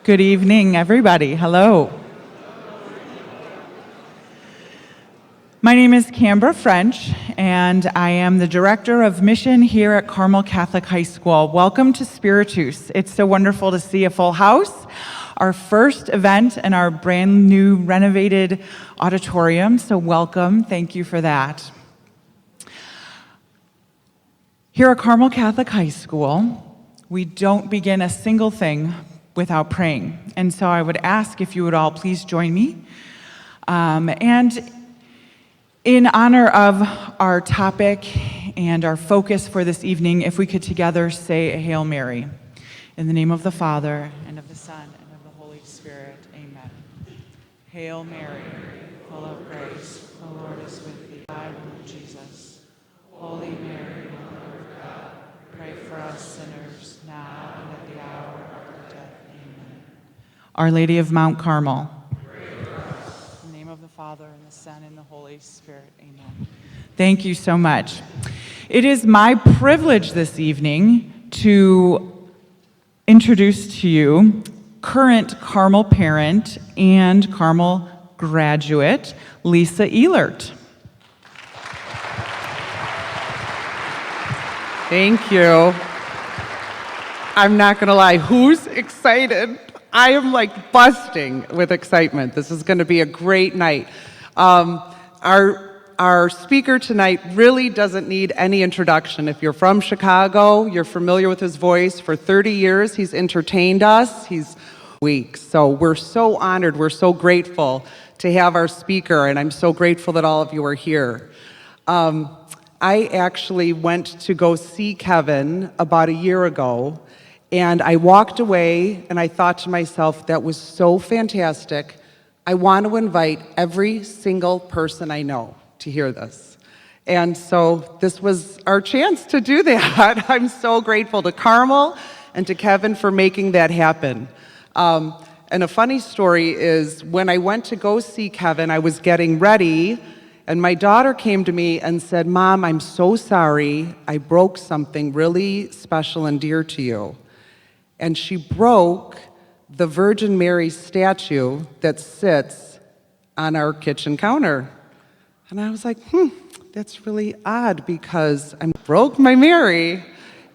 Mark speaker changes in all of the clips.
Speaker 1: Good evening, everybody. Hello. My name is Canberra French, and I am the Director of Mission here at Carmel Catholic High School. Welcome to Spiritus. It's so wonderful to see a full house. Our first event in our brand new renovated auditorium, so welcome. Thank you for that. Here at Carmel Catholic High School, we don't begin a single thing without praying. And so I would ask if you would all please join me. And in honor of our topic and our focus for this evening, if we could together say a Hail Mary. In the name of the Father, and of the Son, and of the Holy Spirit, amen. Hail Mary, full of grace, the Lord is with thee. I am Jesus. Holy Mary, Mother of God, pray for us sinners, now and at the hour of our death. Amen. Our Lady of Mount Carmel, pray for us. In the name of the Father, and the Son, and the Holy Spirit. Amen. Thank you so much. It is my privilege this evening to introduce to you current Carmel parent and Carmel graduate, Lisa Ehlert.
Speaker 2: Thank you. I'm not going to lie. Who's excited? I am like busting with excitement. This is going to be a great night. Our speaker tonight really doesn't need any introduction. If you're from Chicago, you're familiar with his voice. For 30 years, he's entertained us. He's weak. So we're so honored. We're so grateful to have our speaker, and I'm so grateful that all of you are here. I actually went to go see Kevin about a year ago, and I walked away and I thought to myself, that was so fantastic. I want to invite every single person I know to hear this. And so this was our chance to do that. I'm so grateful to Carmel and to Kevin for making that happen. And a funny story is when I went to go see Kevin, I was getting ready, and my daughter came to me and said, "Mom, I'm so sorry. I broke something really special and dear to you." And she broke the Virgin Mary statue that sits on our kitchen counter. And I was like, that's really odd because I broke my Mary.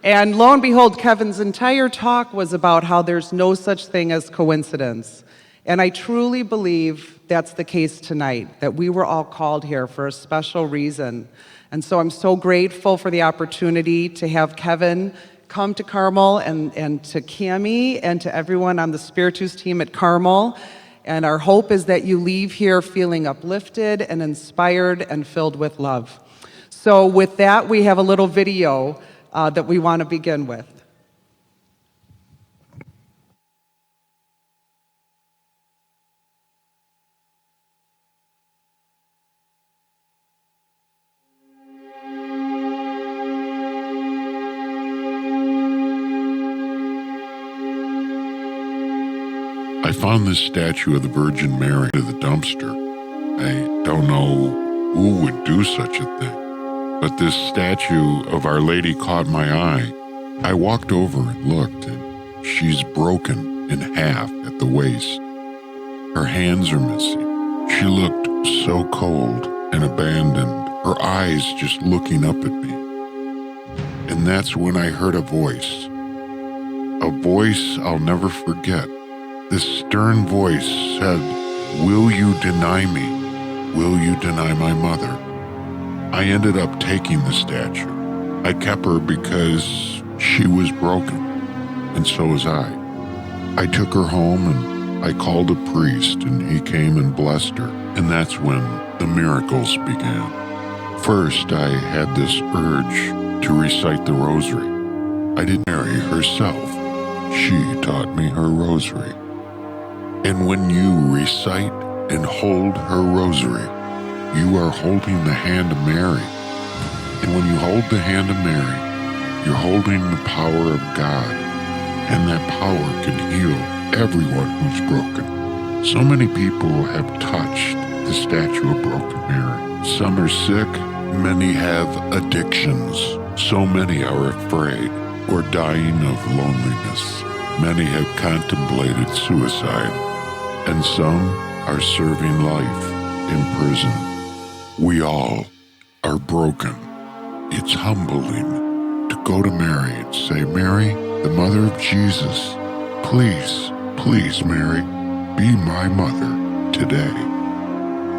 Speaker 2: And lo and behold, Kevin's entire talk was about how there's no such thing as coincidence. And I truly believe that's the case tonight, that we were all called here for a special reason. And so I'm so grateful for the opportunity to have Kevin come to Carmel and to Cammie and to everyone on the Spiritus team at Carmel. And our hope is that you leave here feeling uplifted and inspired and filled with love. So with that, we have a little video that we want to begin with.
Speaker 3: I found this statue of the Virgin Mary in the dumpster. I don't know who would do such a thing, but this statue of Our Lady caught my eye. I walked over and looked, and she's broken in half at the waist. Her hands are missing. She looked so cold and abandoned, her eyes just looking up at me. And that's when I heard a voice I'll never forget. This stern voice said, "Will you deny me? Will you deny my mother?" I ended up taking the statue. I kept her because she was broken, and so was I. I took her home and I called a priest, and he came and blessed her, and that's when the miracles began. First, I had this urge to recite the rosary. I didn't marry herself. She taught me her rosary. And when you recite and hold her rosary, you are holding the hand of Mary. And when you hold the hand of Mary, you're holding the power of God. And that power can heal everyone who's broken. So many people have touched the statue of broken Mary. Some are sick, many have addictions. So many are afraid or dying of loneliness. Many have contemplated suicide, and some are serving life in prison. We all are broken. It's humbling to go to Mary and say, Mary, the mother of Jesus, please, please, Mary, be my mother today.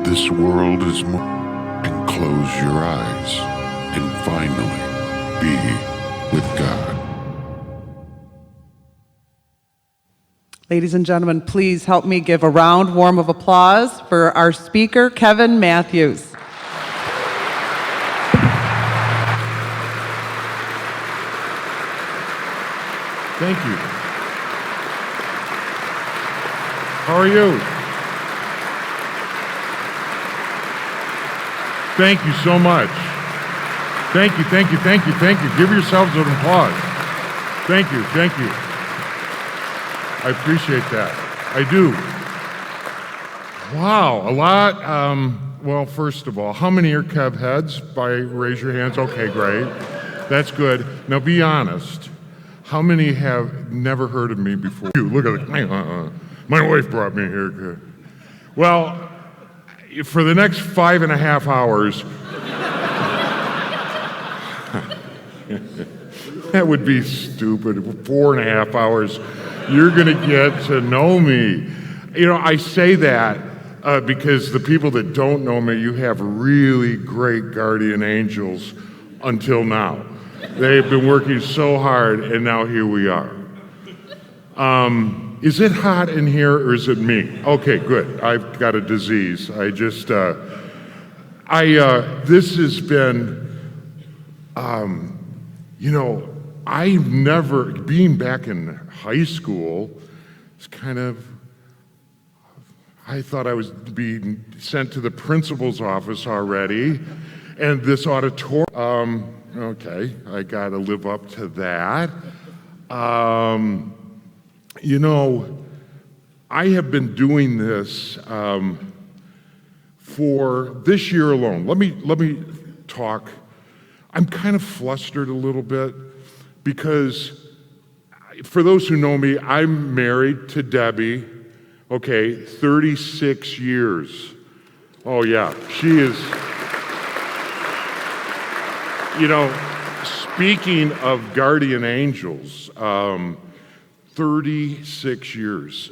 Speaker 3: This world is more, and close your eyes and finally be with God.
Speaker 2: Ladies and gentlemen, please help me give a round warm of applause for our speaker, Kevin Matthews.
Speaker 4: Thank you. How are you? Thank you so much. Thank you, thank you, thank you, thank you. Give yourselves an applause. Thank you, thank you. I appreciate that. I do. Wow, a lot. Well, first of all, how many are Kev heads? Raise your hands. Okay, great. That's good. Now be honest. How many have never heard of me before? Look at it. My wife brought me here. Well, for the next 5.5 hours, that would be stupid. 4.5 hours, you're going to get to know me. You know, I say that because the people that don't know me, you have really great guardian angels until now. They've been working so hard, and now here we are. Is it hot in here, or is it me? Okay, good. I've got a disease. This has been, I've never, being back in high school, it's kind of, I thought I was being sent to the principal's office already, and this auditorium, okay, I got to live up to that. I have been doing this for this year alone. Let me talk. I'm kind of flustered a little bit because for those who know me, I'm married to Debbie, 36 years. Oh yeah, she is. Speaking of guardian angels, 36 years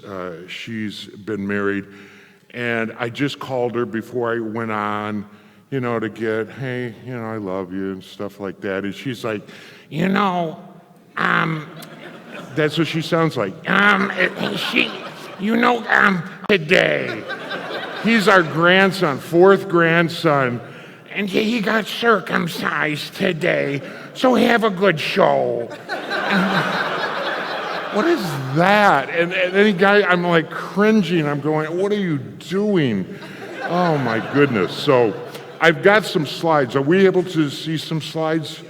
Speaker 4: she's been married, and I just called her before I went on, to get, hey, I love you and stuff like that, and she's like, that's what she sounds like. Today, he's our grandson, 4th grandson, and he got circumcised today, so have a good show. What is that? And any guy, I'm like cringing. I'm going, what are you doing? Oh my goodness. So I've got some slides. Are we able to see some slides?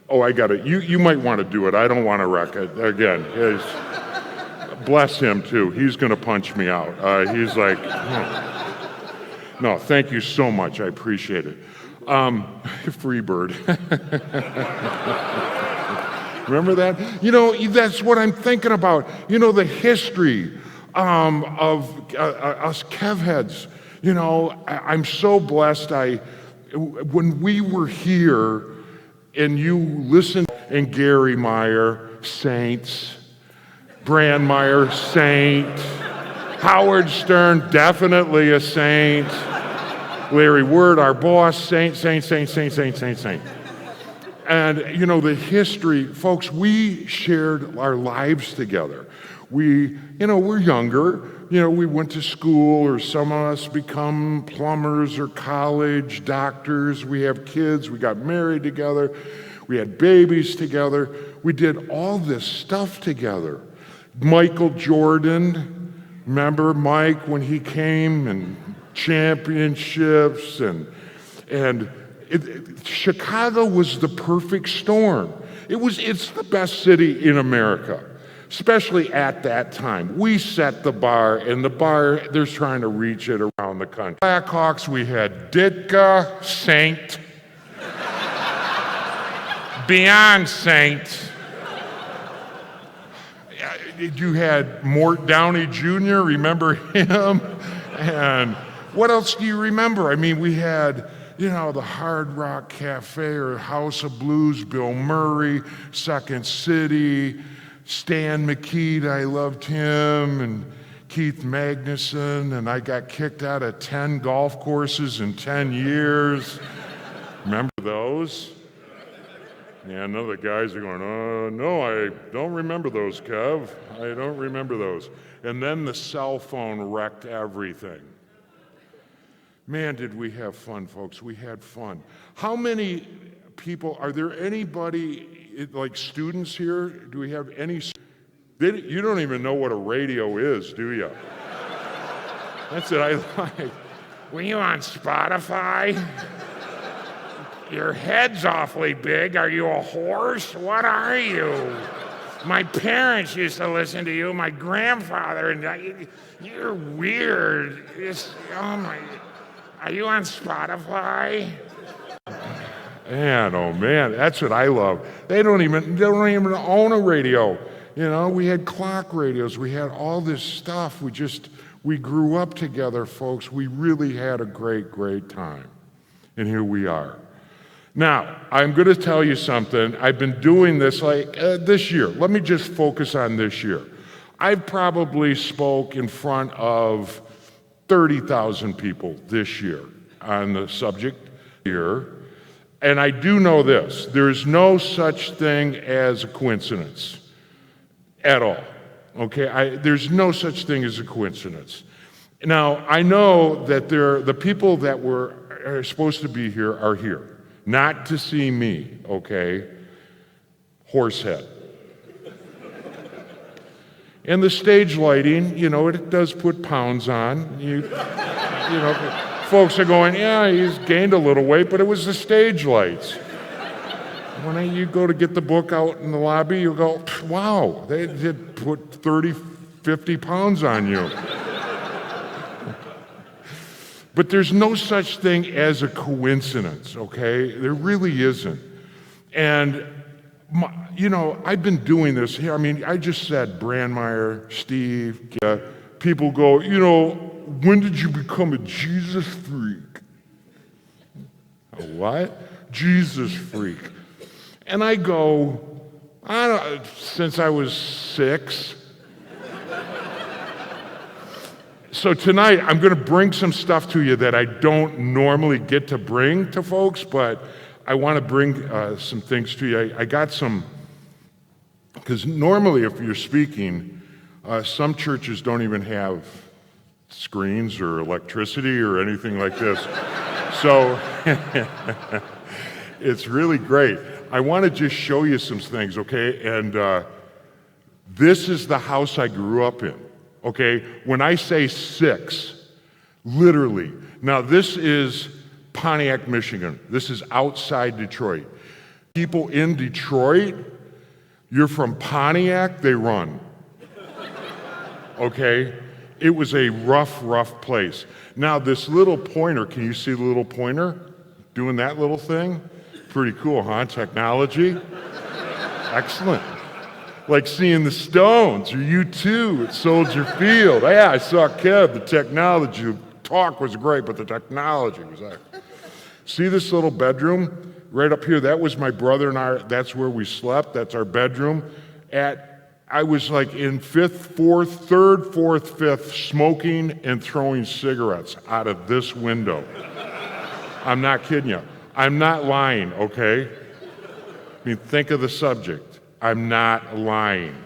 Speaker 4: Oh, I got it. You might want to do it. I don't want to wreck it. Again, bless him too. He's going to punch me out. He's like, No, thank you so much. I appreciate it. Freebird. Remember that? That's what I'm thinking about. The history of us Kev heads. I'm so blessed. When we were here and you listened, and Gary Meyer, saints, Brandmeier, saint, Howard Stern, definitely a saint, Larry Word, our boss, saint. And, the history, folks, we shared our lives together. We're younger. We went to school, or some of us become plumbers or college, doctors. We have kids. We got married together. We had babies together. We did all this stuff together. Michael Jordan, remember Mike when he came, and championships, and Chicago was the perfect storm. It's the best city in America, especially at that time. We set the bar, and the bar, they're trying to reach it around the country. Blackhawks, we had Ditka, saint, beyond saint. you had Mort Downey Jr., remember him? And what else do you remember? I mean, we had, the Hard Rock Cafe or House of Blues, Bill Murray, Second City, Stan McKeed, I loved him, and Keith Magnuson, and I got kicked out of 10 golf courses in 10 years. Remember those? Yeah, none of the guys are going, no, I don't remember those, Kev. I don't remember those. And then the cell phone wrecked everything. Man, did we have fun, folks. We had fun. How many people, are there anybody, like students here? Do we have any? You don't even know what a radio is, do you? That's it, I like. Were you on Spotify? Your head's awfully big. Are you a horse? What are you? My parents used to listen to you. My grandfather and you're weird. Oh my! Are you on Spotify? Man, oh man, that's what I love. They don't even own a radio. We had clock radios. We had all this stuff. We grew up together, folks. We really had a great, great time. And here we are. Now, I'm going to tell you something. I've been doing this this year. Let me just focus on this year. I've probably spoke in front of 30,000 people this year on the subject here. And I do know this. There's no such thing as a coincidence at all. Okay? There's no such thing as a coincidence. Now, I know that the people that are supposed to be here are here. Not to see me, okay? Horsehead. And the stage lighting, it does put pounds on. Folks are going, yeah, he's gained a little weight, but it was the stage lights. When you go to get the book out in the lobby, you go, wow, they did put 30, 50 pounds on you. But there's no such thing as a coincidence, okay? There really isn't. And, I've been doing this here. I mean, I just said Brandmeier, Steve, people go, when did you become a Jesus freak? A what? Jesus freak. And I go, since I was 6. So tonight, I'm going to bring some stuff to you that I don't normally get to bring to folks, but I want to bring some things to you. I got some, because normally if you're speaking, some churches don't even have screens or electricity or anything like this. So it's really great. I want to just show you some things, okay? And this is the house I grew up in. Okay, when I say 6, literally. Now this is Pontiac, Michigan. This is outside Detroit. People in Detroit, you're from Pontiac, they run. Okay, it was a rough place. Now this little pointer, can you see the little pointer? Doing that little thing? Pretty cool, huh? Technology. Excellent. Like seeing the Stones or U2 at Soldier Field. Yeah, I saw Kev. The technology, the talk was great, but the technology was excellent. See this little bedroom right up here? That was my brother and I. That's where we slept. That's our bedroom. I was like in 5th, 4th, 3rd, 4th, 5th, smoking and throwing cigarettes out of this window. I'm not kidding you. I'm not lying, okay? I mean, think of the subject. I'm not lying.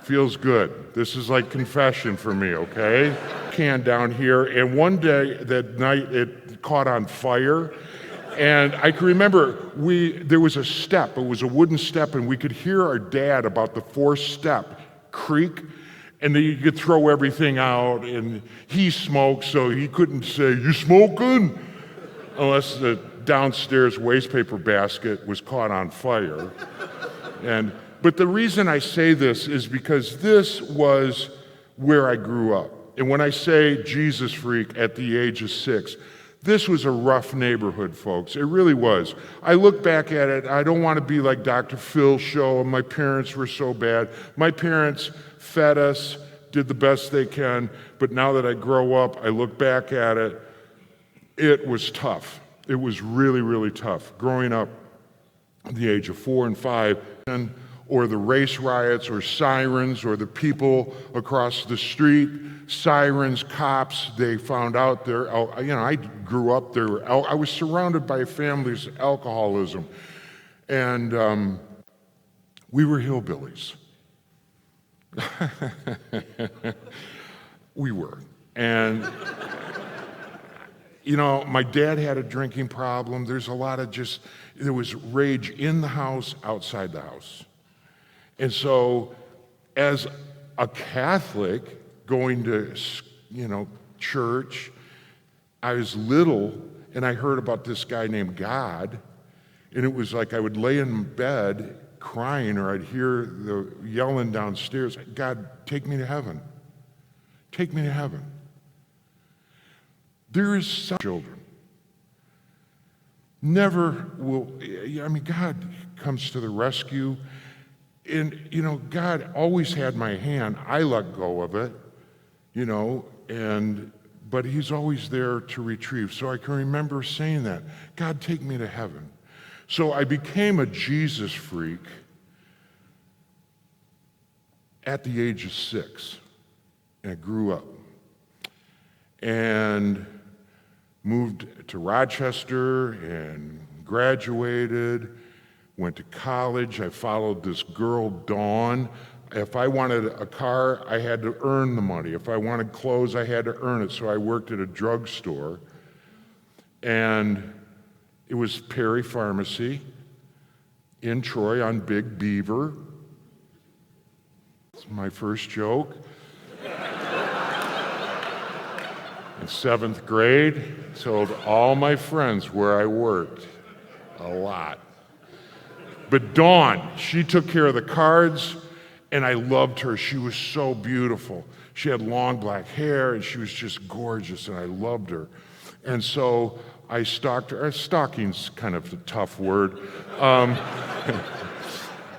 Speaker 4: Feels good. This is like confession for me, okay? Can down here, and one day, that night, it caught on fire, and I can remember there was a step. It was a wooden step, and we could hear our dad about the 4th step creak, and then you could throw everything out, and he smoked, so he couldn't say, "You smoking?" Unless the downstairs wastepaper basket was caught on fire. But the reason I say this is because this was where I grew up. And when I say Jesus freak at the age of 6, This was a rough neighborhood, folks. It really was. I look back at it, I don't want to be like Dr. Phil's show, and my parents were so bad. My parents fed us, did the best they can, but now that I grow up, I look back at it, it was tough. It was really, really tough. Growing up at the age of 4 and 5, or the race riots, or sirens, or the people across the street, sirens, cops, they found out there, I grew up there, I was surrounded by families' alcoholism, and we were hillbillies. We were. And, my dad had a drinking problem. There's a lot of there was rage in the house, outside the house. And so, as a Catholic going to, church, I was little and I heard about this guy named God, and it was like I would lay in bed crying, or I'd hear the yelling downstairs, God, take me to heaven. Take me to heaven. There is some children. Never will, God comes to the rescue. And, God always had my hand. I let go of it, but he's always there to retrieve. So I can remember saying that, God, take me to heaven. So I became a Jesus freak at the age of 6. And I grew up and moved to Rochester and graduated, went to college. I followed this girl, Dawn. If I wanted a car, I had to earn the money. If I wanted clothes, I had to earn it. So I worked at a drugstore, and it was Perry Pharmacy in Troy on Big Beaver. It's my first joke. In 7th grade, told all my friends where I worked, a lot. But Dawn, she took care of the cards, and I loved her. She was so beautiful. She had long black hair, and she was just gorgeous, and I loved her. And so I stalked her. Stalking's kind of a tough word.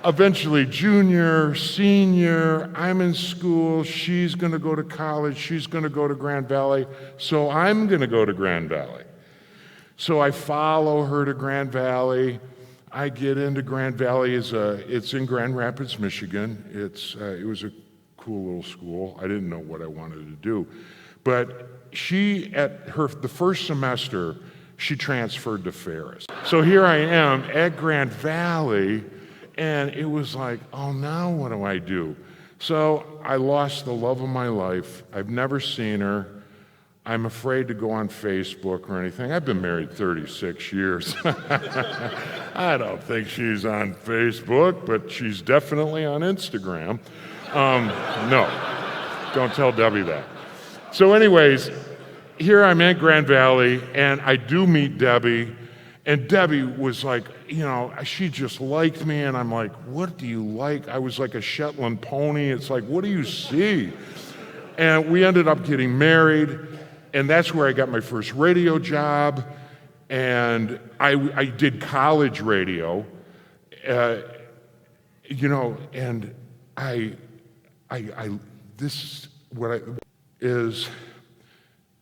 Speaker 4: Eventually, junior, senior, I'm in school, she's going to go to college, she's going to go to Grand Valley, so I'm going to go to Grand Valley. So I follow her to Grand Valley. I get into Grand Valley. It's in Grand Rapids, Michigan. It was a cool little school. I didn't know what I wanted to do. But the first semester, she transferred to Ferris. So here I am at Grand Valley, and it was like, oh, now what do I do? So I lost the love of my life. I've never seen her. I'm afraid to go on Facebook or anything. I've been married 36 years. I don't think she's on Facebook, but she's definitely on Instagram. No, don't tell Debbie that. So anyways, here I'm at Grand Valley, and I do meet Debbie, and Debbie was like, she just liked me, and I'm like, what do you like? I was like a Shetland pony. It's like, what do you see? And we ended up getting married, and that's where I got my first radio job, and I did college radio, and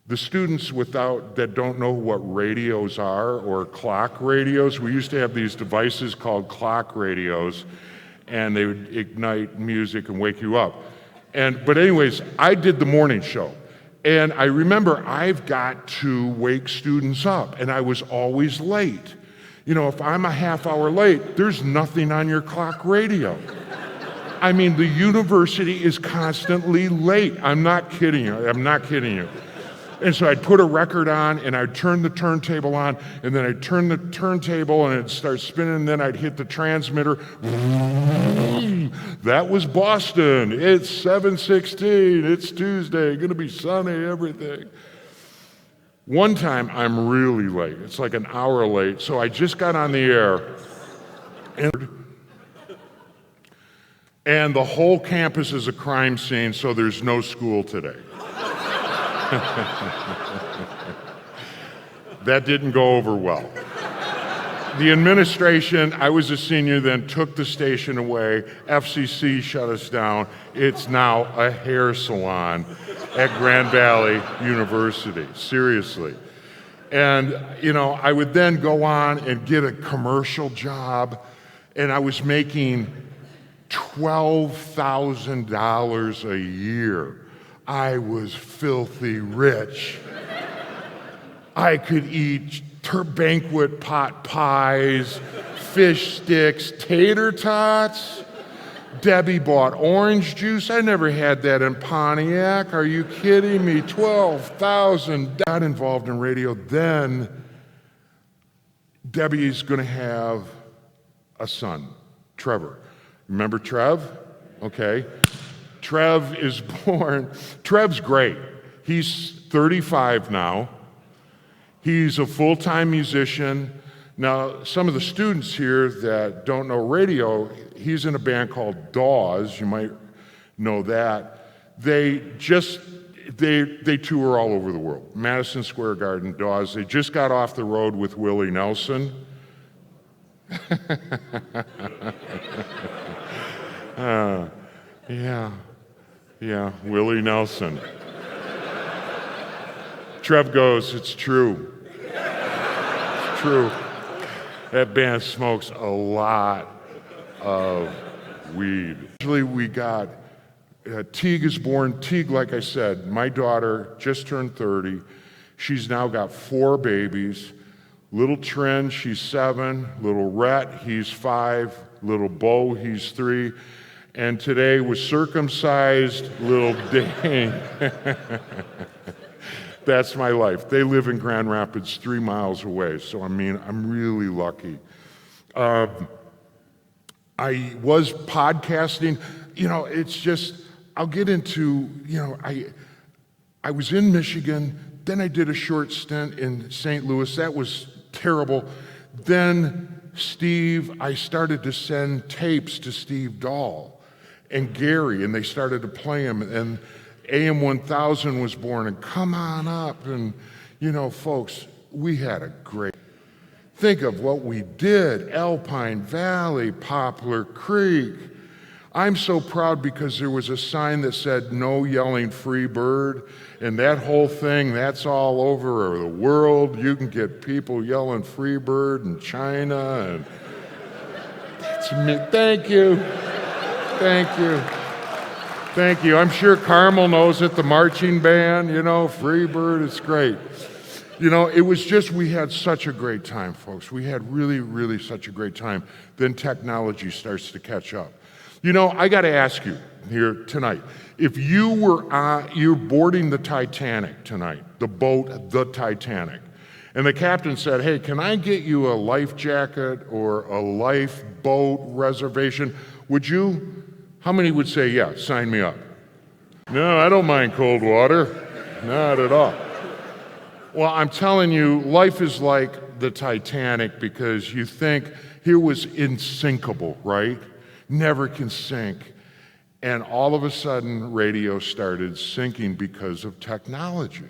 Speaker 4: the students that don't know what radios are, or clock radios, we used to have these devices called clock radios, and they would ignite music and wake you up. But anyways, I did the morning show. And I remember I've got to wake students up, and I was always late. If I'm a half hour late, there's nothing on your clock radio. I mean, the university is constantly late. I'm not kidding you. And so I'd put a record on, and I'd turn the turntable on, and then I'd turn the turntable, and it'd start spinning, and then I'd hit the transmitter. That was Boston. It's 7:16. It's Tuesday. Gonna be sunny, everything. One time, I'm really late. It's like an hour late, so I just got on the air, and the whole campus is a crime scene, so there's no school today. That didn't go over well. The administration, I was a senior then, took the station away. FCC shut us down. It's now a hair salon at Grand Valley University, seriously. And, I would then go on and get a commercial job, and I was making $12,000 a year. I was filthy rich. I could eat banquet pot pies, fish sticks, tater tots. Debbie bought orange juice. I never had that in Pontiac. Are you kidding me? $12,000. Got involved in radio. Then Debbie's going to have a son, Trevor. Remember Trev? Okay. Trev is born. Trev's great. He's 35 now. He's a full-time musician. Now, some of the students here that don't know radio, he's in a band called Dawes. You might know that. They tour all over the world. Madison Square Garden, Dawes. They just got off the road with Willie Nelson. Yeah, Willie Nelson. Trev goes, it's true. It's true. That band smokes a lot of weed. Actually, we got, Teague is born. Teague, like I said, my daughter just turned 30. She's now got 4 babies. Little Trin, she's 7. Little Rhett, he's 5. Little Bo, he's 3. And today was circumcised little Dane. That's my life. They live in Grand Rapids, 3 miles away. So, I'm really lucky. I was podcasting. It's just, I'll get into, I was in Michigan. Then I did a short stint in St. Louis. That was terrible. Then I started to send tapes to Steve Dahl and Gary, and they started to play them. And AM 1000 was born, and Come On Up, and folks, we had a great, think of what we did, Alpine Valley, Poplar Creek. I'm so proud because there was a sign that said, no yelling free bird, and that whole thing, that's all over the world. You can get people yelling free bird in China, and that's me. Thank you. Thank you. I'm sure Carmel knows it, the marching band, Freebird, it's great. It was just, we had such a great time, folks. We had really, really such a great time. Then technology starts to catch up. I got to ask you here tonight, if you're boarding the Titanic tonight, the boat, the Titanic, and the captain said, hey, can I get you a life jacket or a lifeboat reservation? How many would say, yeah, sign me up? No, I don't mind cold water. Not at all. Well, I'm telling you, life is like the Titanic because you think here was insinkable, right? Never can sink. And all of a sudden, radio started sinking because of technology.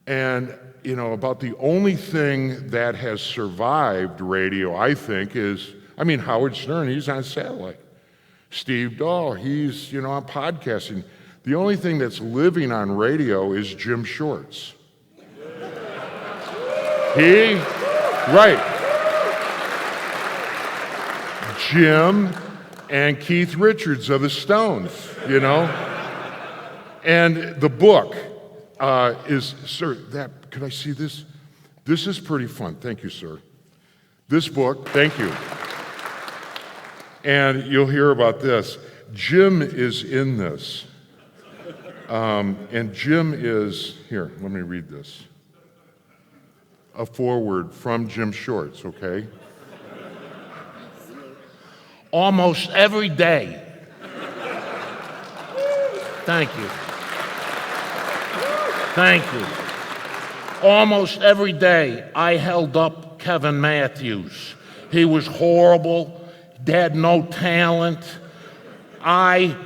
Speaker 4: And, about the only thing that has survived radio, I think, is, Howard Stern, he's on satellite. Steve Dahl, he's, on podcasting. The only thing that's living on radio is Jim Shorts. Right. Jim and Keith Richards of the Stones, And the book is, sir, could I see this? This is pretty fun. Thank you, sir. This book, thank you. And you'll hear about this. Jim is in this. And Jim is, here, let me read this. A foreword from Jim Shorts, okay?
Speaker 5: Almost every day. Thank you. Almost every day I held up Kevin Matthews. He was horrible. Had no talent. I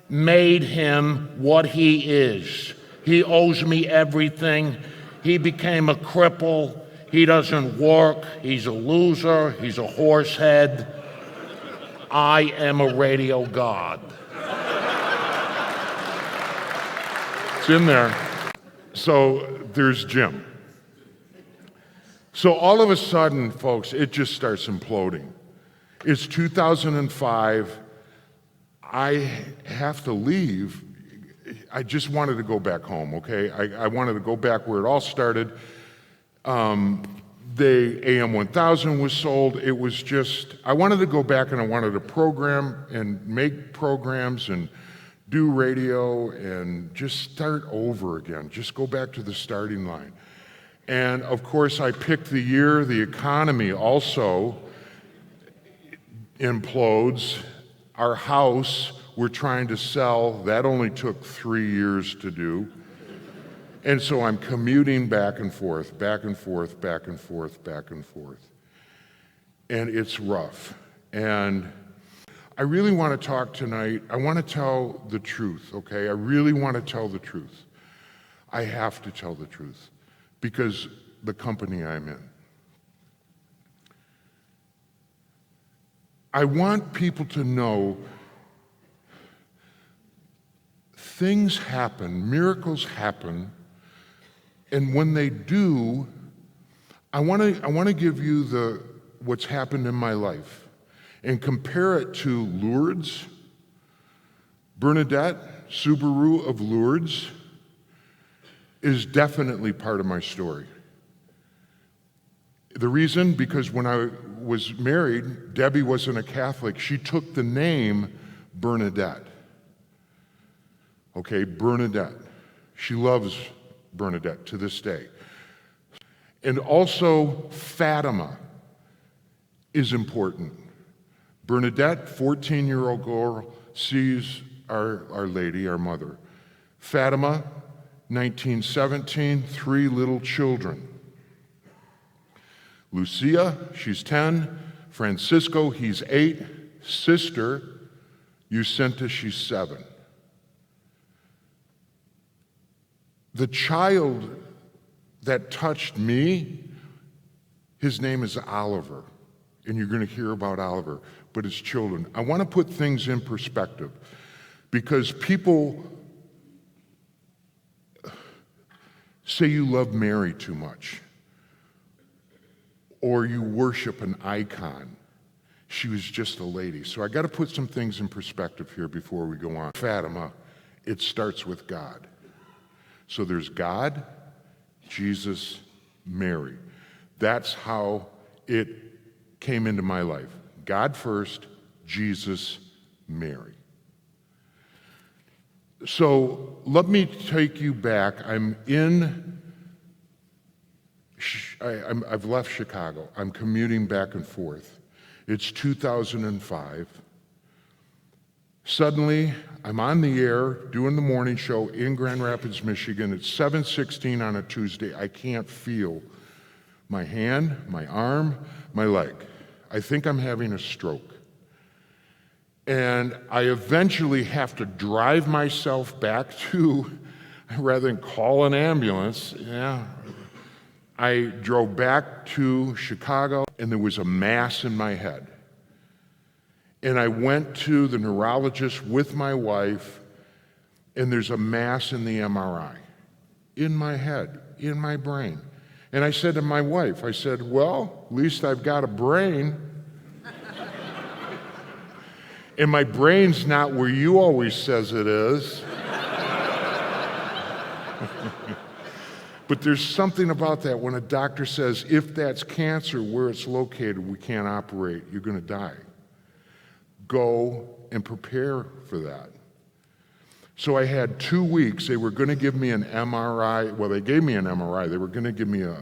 Speaker 5: made him what he is. He owes me everything. He became a cripple. He doesn't work. He's a loser. He's a horsehead. I am a radio god.
Speaker 4: It's in there. So there's Jim. So all of a sudden, folks, it just starts imploding. It's 2005. I have to leave. I just wanted to go back home, okay? I wanted to go back where it all started. The AM 1000 was sold. It was just, I wanted to go back and I wanted to program and make programs and do radio and just start over again, just go back to the starting line. And of course, I picked the year the economy also implodes. Our house we're trying to sell, that only took 3 years to do. And so I'm commuting back and forth, back and forth, back and forth, back and forth. And it's rough. And I really want to talk tonight. I want to tell the truth, okay? I really want to tell the truth. I have to tell the truth because the company I'm in. I want people to know things happen, miracles happen, and when they do, I want to give you what's happened in my life and compare it to Lourdes, Bernadette, Subaru of Lourdes is definitely part of my story. The reason, because when I was married, Debbie wasn't a Catholic. She took the name Bernadette. Okay, Bernadette. She loves Bernadette to this day. And also, Fatima is important. Bernadette, 14-year-old girl, sees Our Lady, our mother. Fatima, 1917, 3 little children. Lucia, she's 10. Francisco, he's 8. Sister, Jacinta, she's 7. The child that touched me, his name is Oliver, and you're going to hear about Oliver, but it's children. I want to put things in perspective because people say you love Mary too much or you worship an icon. She was just a lady. So I got to put some things in perspective here before we go on. Fatima, it starts with God. So there's God, Jesus, Mary. That's how it came into my life. God first, Jesus, Mary. So let me take you back. I've left Chicago. I'm commuting back and forth. It's 2005. Suddenly, I'm on the air doing the morning show in Grand Rapids, Michigan. It's 7:16 on a Tuesday. I can't feel my hand, my arm, my leg. I think I'm having a stroke. And I eventually have to drive myself back to, rather than call an ambulance, I drove back to Chicago and there was a mass in my head. And I went to the neurologist with my wife, and there's a mass in the MRI, in my head, in my brain. And I said to my wife, I said, well, at least I've got a brain. And my brain's not where you always says it is. But there's something about that when a doctor says, if that's cancer, where it's located, we can't operate, you're going to die. Go and prepare for that. So I had 2 weeks. They were going to give me an MRI. Well, they gave me an MRI. They were going to give me a,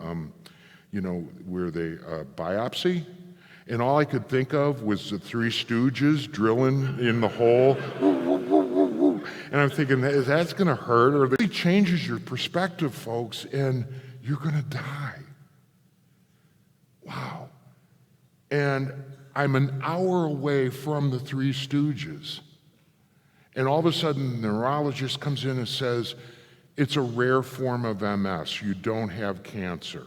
Speaker 4: biopsy. And all I could think of was the Three Stooges drilling in the hole. And I'm thinking, that's going to hurt. Or it really changes your perspective, folks, and you're going to die. Wow. And I'm an hour away from the Three Stooges. And all of a sudden, the neurologist comes in and says, It's a rare form of MS. You don't have cancer.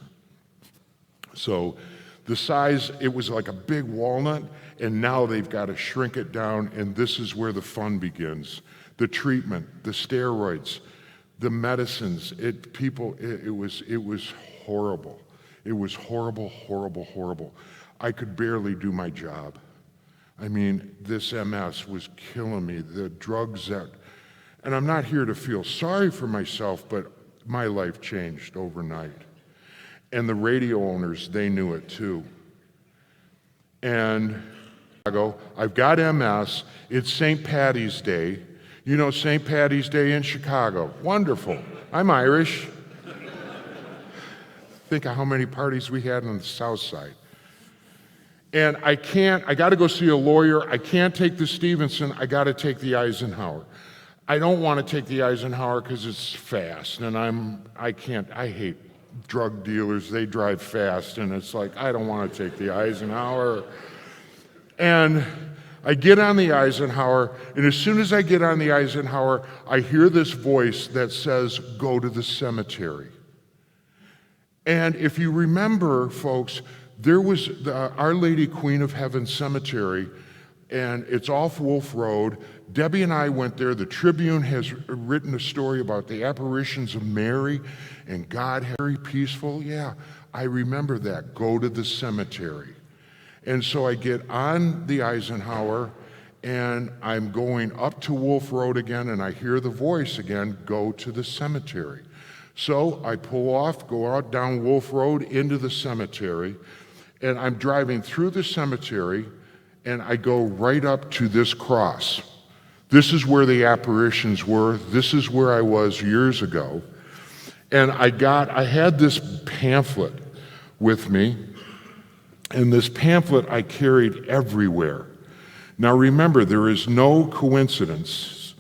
Speaker 4: So the size, it was like a big walnut, and now they've got to shrink it down, and this is where the fun begins. The treatment, the steroids, the medicines, it was horrible. It was horrible, horrible, horrible. I could barely do my job. I mean, this MS was killing me. The drugs that, and I'm not here to feel sorry for myself, but my life changed overnight. And the radio owners, they knew it too. And I've got MS. It's St. Patty's Day. You know St. Patty's Day in Chicago. Wonderful. I'm Irish. Think of how many parties we had on the South Side. And I got to go see a lawyer. I can't take the Stevenson. I got to take the Eisenhower. I don't want to take the Eisenhower because it's fast, and I hate drug dealers. They drive fast, and it's like, I don't want to take the Eisenhower. And I get on the Eisenhower, and as soon as I get on the Eisenhower, I hear this voice that says, go to the cemetery. And if you remember, folks, there was the Our Lady Queen of Heaven Cemetery, and it's off Wolf Road. Debbie and I went there. The Tribune has written a story about the apparitions of Mary and God, very peaceful. Yeah, I remember that. Go to the cemetery. And so I get on the Eisenhower, and I'm going up to Wolf Road again, and I hear the voice again, go to the cemetery. So I pull off, go out down Wolf Road into the cemetery, and I'm driving through the cemetery, and I go right up to this cross. This is where the apparitions were. This is where I was years ago. And I had this pamphlet with me, and this pamphlet I carried everywhere. Now remember, there is no coincidence.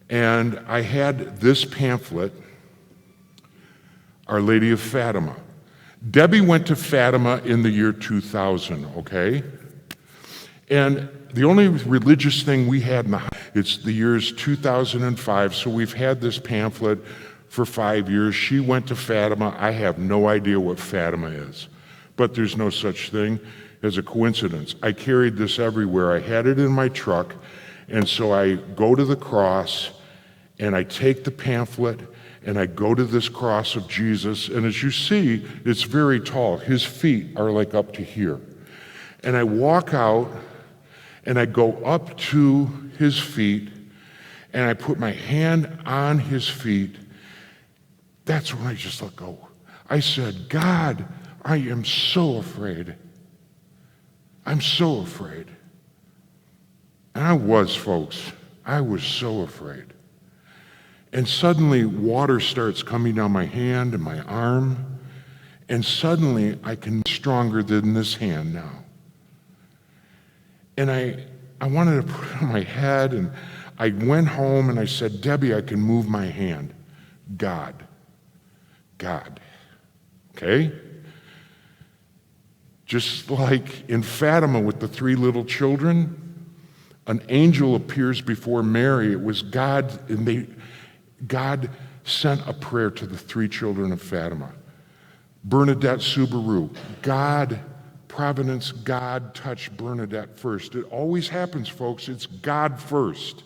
Speaker 4: And I had this pamphlet, Our Lady of Fatima. Debbie went to Fatima in the year 2000, okay? And the only religious thing we had in the house, it's the years 2005, so we've had this pamphlet for 5 years. She went to Fatima. I have no idea what Fatima is, but there's no such thing as a coincidence. I carried this everywhere. I had it in my truck, and so I go to the cross, and I take the pamphlet, and I go to this cross of Jesus, and as you see, it's very tall. His feet are like up to here. And I walk out, and I go up to his feet, and I put my hand on his feet. That's when I just let go. I said, God, I am so afraid. I'm so afraid. And I was, folks. I was so afraid. And suddenly water starts coming down my hand and my arm, and suddenly I can be stronger than this hand now. And I wanted to put it on my head, and I went home and I said, Debbie, I can move my hand. God. Okay? Just like in Fatima with the 3 little children, an angel appears before Mary. It was God, and God sent a prayer to the 3 children of Fatima. Bernadette Subaru, God, Providence, God touched Bernadette first. It always happens, folks. It's God first.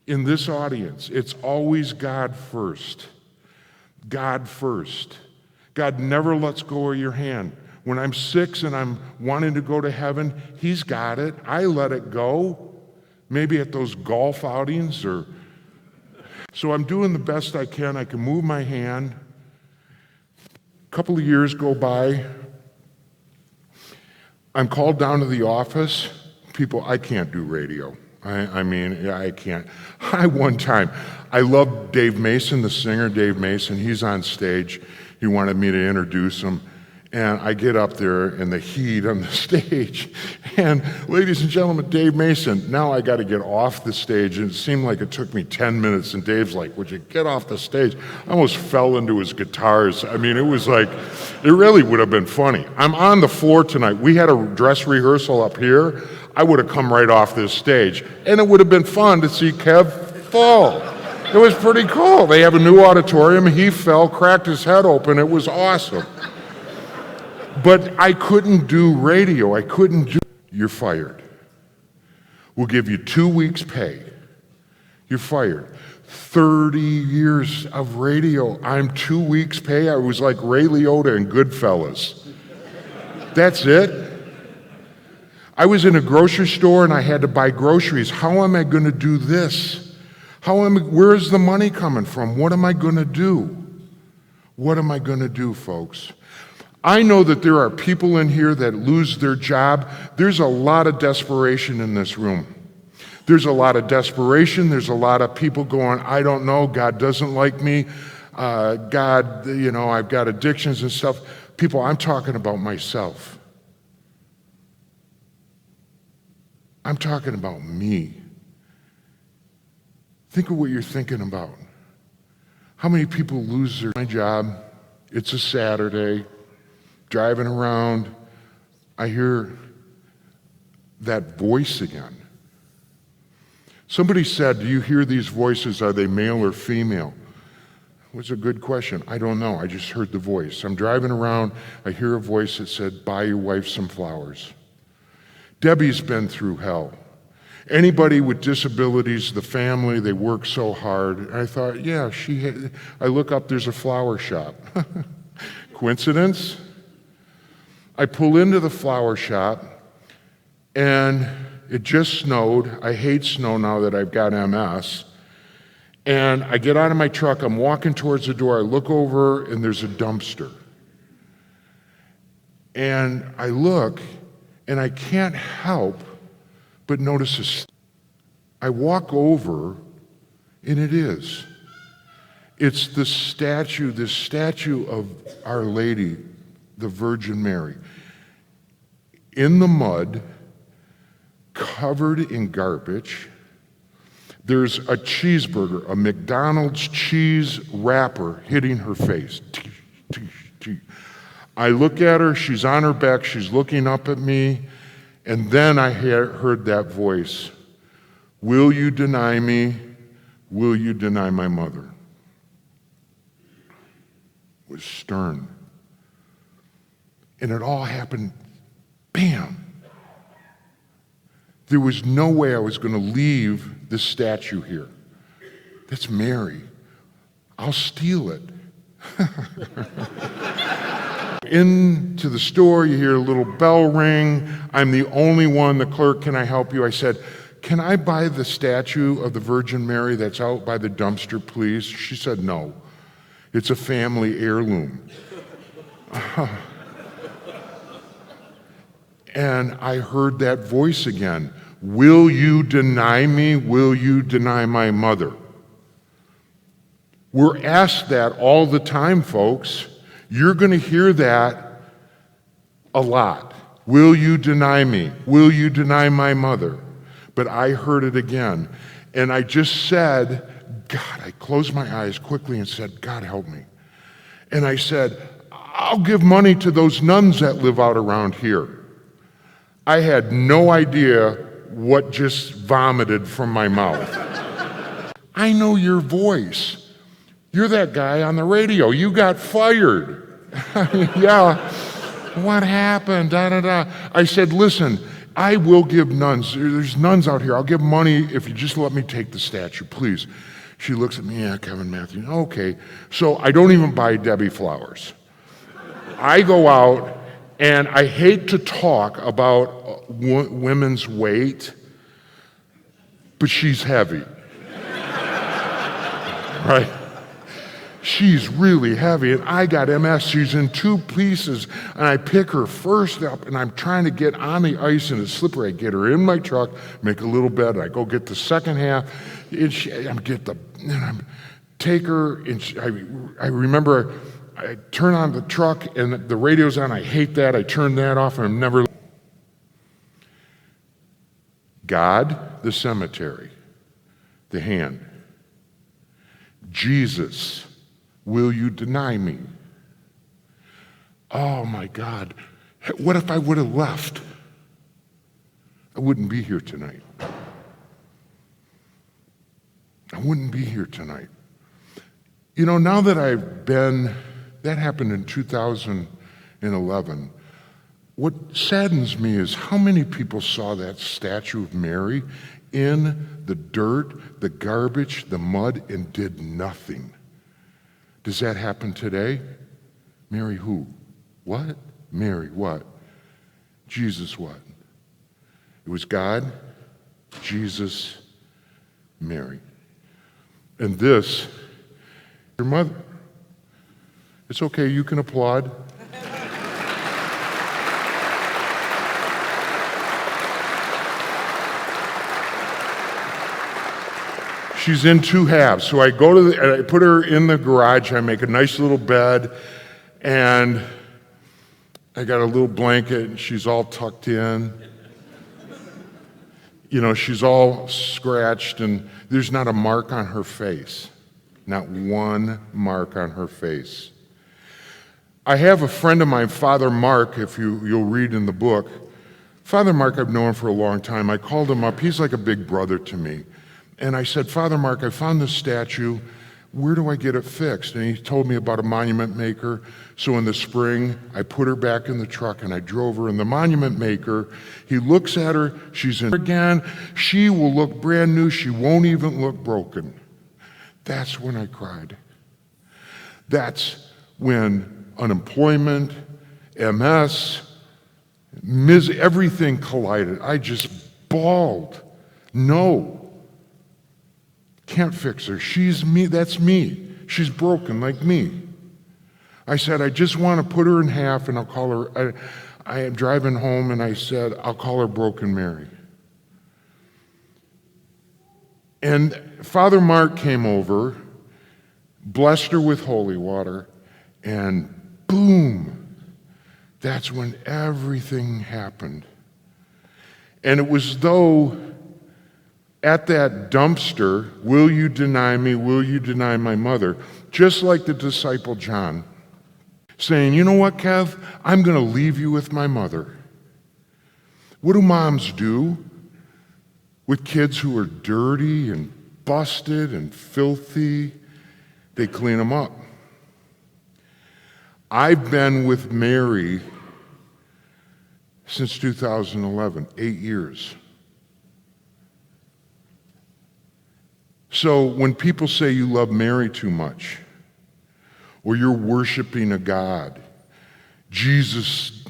Speaker 4: In this audience, it's always God first. God first. God never lets go of your hand. When I'm 6 and I'm wanting to go to heaven, he's got it. I let it go. Maybe at those golf outings or... So I'm doing the best I can. I can move my hand. A couple of years go by. I'm called down to the office. People, I can't do radio. I can't. One time, I love Dave Mason, the singer Dave Mason. He's on stage. He wanted me to introduce him. And I get up there in the heat on the stage. And ladies and gentlemen, Dave Mason. Now I got to get off the stage. And it seemed like it took me 10 minutes. And Dave's like, would you get off the stage? I almost fell into his guitars. I mean, it was like, it really would have been funny. I'm on the floor tonight. We had a dress rehearsal up here. I would have come right off this stage. And it would have been fun to see Kev fall. It was pretty cool. They have a new auditorium. He fell, cracked his head open. It was awesome. But I couldn't do radio. You're fired. We'll give you 2 weeks' pay. You're fired. 30 years of radio. I'm 2 weeks' pay. I was like Ray Liotta in Goodfellas. That's it. I was in a grocery store and I had to buy groceries. How am I going to do this? Where's the money coming from? What am I going to do? What am I going to do, folks? I know that there are people in here that lose their job. There's a lot of desperation in this room. There's a lot of desperation. There's a lot of people going, I don't know, God doesn't like me. God, I've got addictions and stuff. People, I'm talking about myself. I'm talking about me. Think of what you're thinking about. How many people lose my job? It's a Saturday, driving around, I hear that voice again. Somebody said, do you hear these voices? Are they male or female? It was a good question. I don't know. I just heard the voice. I'm driving around. I hear a voice that said, buy your wife some flowers. Debbie's been through hell. Anybody with disabilities, the family, they work so hard. I thought, yeah, I look up, there's a flower shop. Coincidence? I pull into the flower shop, and it just snowed. I hate snow now that I've got MS. And I get out of my truck, I'm walking towards the door, I look over, and there's a dumpster. And I look, and I can't help but notice this. I walk over, and it is. It's this statue of Our Lady, the Virgin Mary, in the mud, covered in garbage. There's a cheeseburger, a McDonald's cheese wrapper hitting her face. I look at her, she's on her back, she's looking up at me, and then I heard that voice, will you deny me? Will you deny my mother? It was stern. And it all happened, bam. There was no way I was going to leave this statue here. That's Mary. I'll steal it. Into the store, you hear a little bell ring. I'm the only one. The clerk, can I help you? I said, can I buy the statue of the Virgin Mary that's out by the dumpster, please? She said, no. It's a family heirloom. And I heard that voice again. Will you deny me? Will you deny my mother? We're asked that all the time, folks. You're going to hear that a lot. Will you deny me? Will you deny my mother? But I heard it again. And I just said, God, I closed my eyes quickly and said, God, help me. And I said, I'll give money to those nuns that live out around here. I had no idea what just vomited from my mouth. I know your voice. You're that guy on the radio. You got fired. Yeah. What happened? Da, da, da. I said, listen, I will give nuns. There's nuns out here. I'll give money if you just let me take the statue, please. She looks at me, yeah, Kevin Matthews. Okay. So I don't even buy Debbie flowers. I go out, and I hate to talk about women's weight, but she's heavy. Right? She's really heavy, and I got MS. She's in two pieces, and I pick her first up, and I'm trying to get on the ice, and it's slippery. I get her in my truck, make a little bed. I go get the second half, and I take her, and I remember I turn on the truck, and the radio's on. I hate that. I turn that off, and I'm never. God, the cemetery, the hand. Jesus, will you deny me? Oh my God. What if I would have left? I wouldn't be here tonight. I wouldn't be here tonight. You know, now that that happened in 2011, what saddens me is how many people saw that statue of Mary in the dirt, the garbage, the mud, and did nothing. Does that happen today? Mary who? What? Mary what? Jesus what? It was God, Jesus, Mary. And this, your mother. It's okay, you can applaud. She's in two halves. So I put her in the garage, I make a nice little bed, and I got a little blanket, and she's all tucked in. You know, she's all scratched, and there's not a mark on her face. Not one mark on her face. I have a friend of mine, Father Mark, if you'll read in the book. Father Mark, I've known for a long time. I called him up. He's like a big brother to me. And I said, Father Mark, I found this statue. Where do I get it fixed? And he told me about a monument maker. So in the spring, I put her back in the truck and I drove her. And the monument maker, he looks at her. She's in again. She will look brand new. She won't even look broken. That's when I cried. That's when unemployment, MS, everything collided. I just bawled. No. Can't fix her. She's me. That's me. She's broken like me. I said, I just want to put her in half and I'll call her. I am driving home and I said, I'll call her Broken Mary. And Father Mark came over, blessed her with holy water, and boom, that's when everything happened. And it was though at that dumpster, will you deny me? Will you deny my mother? Just like the disciple John, saying, you know what, Kev? I'm going to leave you with my mother. What do moms do with kids who are dirty and busted and filthy? They clean them up. I've been with Mary since 2011, 8 years. So when people say you love Mary too much, or you're worshiping a God, Jesus,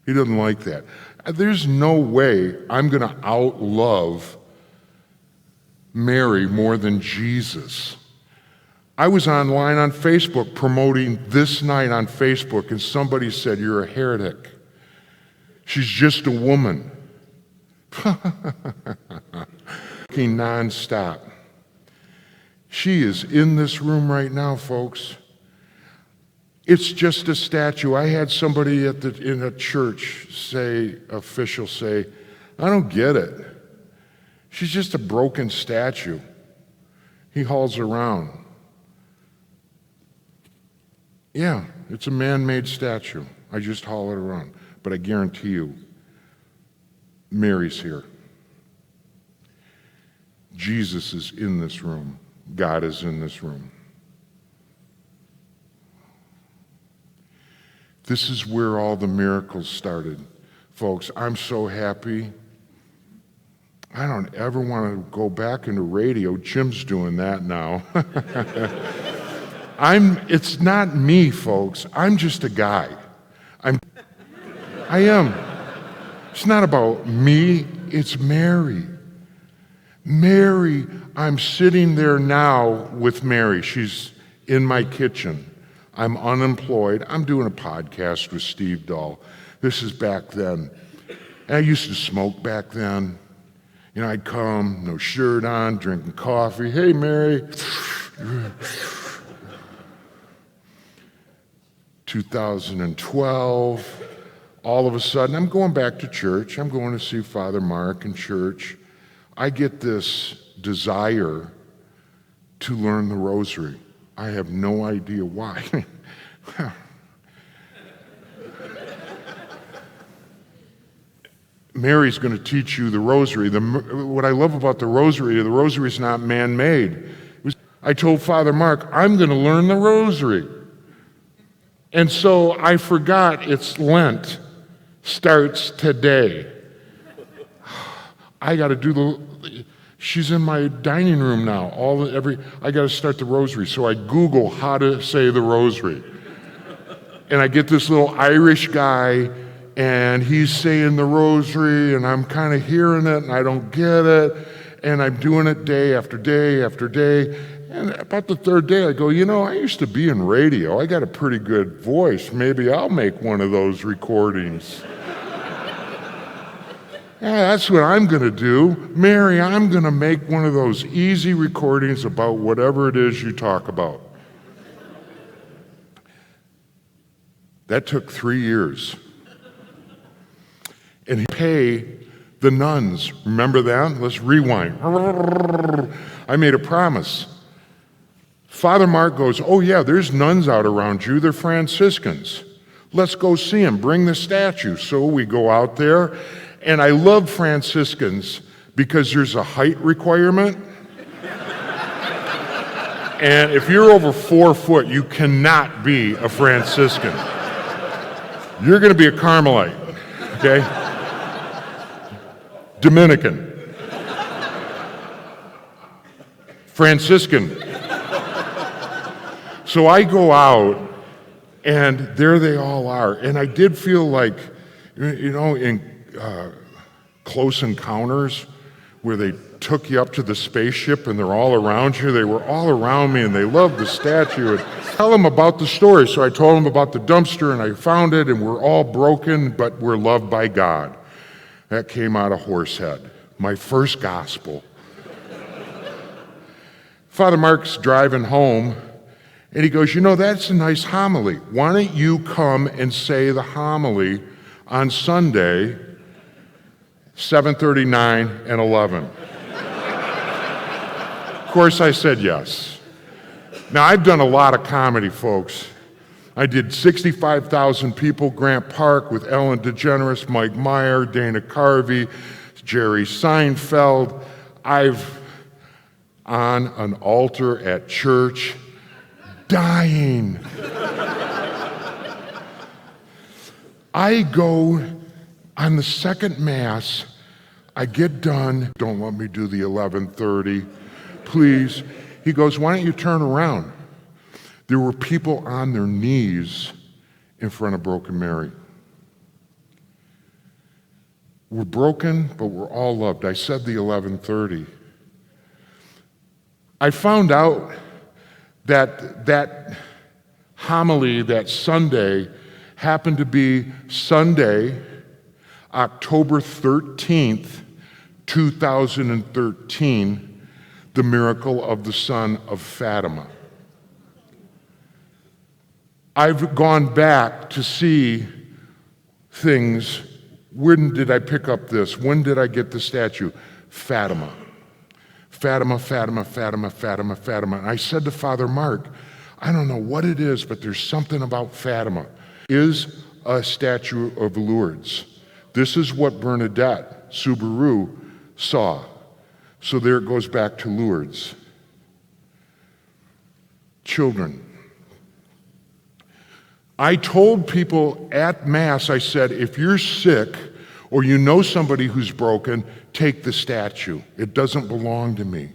Speaker 4: he doesn't like that. There's no way I'm going to outlove Mary more than Jesus. I was online on Facebook promoting this night on Facebook, and somebody said, you're a heretic. She's just a woman. Nonstop. She is in this room right now, folks. It's just a statue. I had somebody in a church official say, I don't get it. She's just a broken statue. He hauls around. Yeah, it's a man-made statue. I just haul it around. But I guarantee you, Mary's here. Jesus is in this room. God is in this room. This is where all the miracles started. Folks, I'm so happy. I don't ever want to go back into radio. Jim's doing that now. It's not me, folks. I'm just a guy. I am. It's not about me, it's Mary. Mary, I'm sitting there now with Mary. She's in my kitchen. I'm unemployed. I'm doing a podcast with Steve Dahl. This is back then. I used to smoke back then. You know, I'd come, no shirt on, drinking coffee. Hey, Mary. 2012, all of a sudden, I'm going back to church. I'm going to see Father Mark in church. I get this desire to learn the rosary. I have no idea why. Mary's going to teach you the rosary. What I love about the rosary is not man-made. I told Father Mark, I'm going to learn the rosary. And so I forgot it's Lent, starts today. I got to do she's in my dining room now. I got to start the rosary. So I Google how to say the rosary. And I get this little Irish guy, and he's saying the rosary, and I'm kind of hearing it, and I don't get it, and I'm doing it day after day after day. And about the third day, I go, I used to be in radio. I got a pretty good voice. Maybe I'll make one of those recordings. Yeah, that's what I'm going to do. Mary, I'm going to make one of those easy recordings about whatever it is you talk about. That took 3 years. And he paid the nuns. Remember that? Let's rewind. I made a promise. Father Mark goes, oh yeah, there's nuns out around you. They're Franciscans. Let's go see them. Bring the statue. So we go out there. And I love Franciscans because there's a height requirement. And if you're over 4 foot, you cannot be a Franciscan. You're going to be a Carmelite, okay? Dominican. Franciscan. So I go out, and there they all are. And I did feel like, in Close Encounters, where they took you up to the spaceship and they're all around you. They were all around me, and they loved the statue. And tell them about the story. So I told them about the dumpster, and I found it, and we're all broken, but we're loved by God. That came out of Horsehead, my first gospel. Father Mark's driving home, and he goes, that's a nice homily. Why don't you come and say the homily on Sunday, 7:39 and 11? Of course, I said yes. Now, I've done a lot of comedy, folks. I did 65,000 People, Grant Park, with Ellen DeGeneres, Mike Meyer, Dana Carvey, Jerry Seinfeld. I've on an altar at church, dying. I go on the second Mass, I get done. Don't let me do the 11:30, please. He goes, why don't you turn around? There were people on their knees in front of Broken Mary. We're broken, but we're all loved. I said the 11:30. I found out that homily that Sunday happened to be Sunday, October 13th, 2013, the miracle of the Son of Fatima. I've gone back to see things. When did I pick up this? When did I get the statue? Fatima. Fatima, Fatima, Fatima, Fatima, Fatima. And I said to Father Mark, I don't know what it is, but there's something about Fatima. Is a statue of Lourdes. This is what Bernadette Subaru saw. So there it goes back to Lourdes. Children. I told people at Mass, I said, if you're sick or you know somebody who's broken, take the statue. It doesn't belong to me.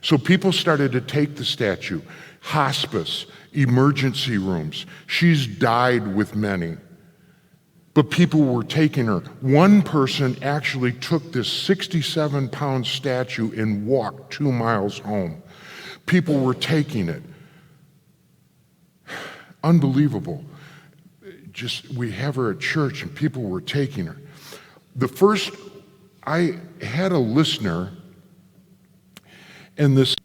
Speaker 4: So people started to take the statue. Hospice, emergency rooms. She's died with many. But people were taking her. One person actually took this 67-pound statue and walked 2 miles home. People were taking it. Unbelievable. We have her at church and people were taking her. I had a listener, and this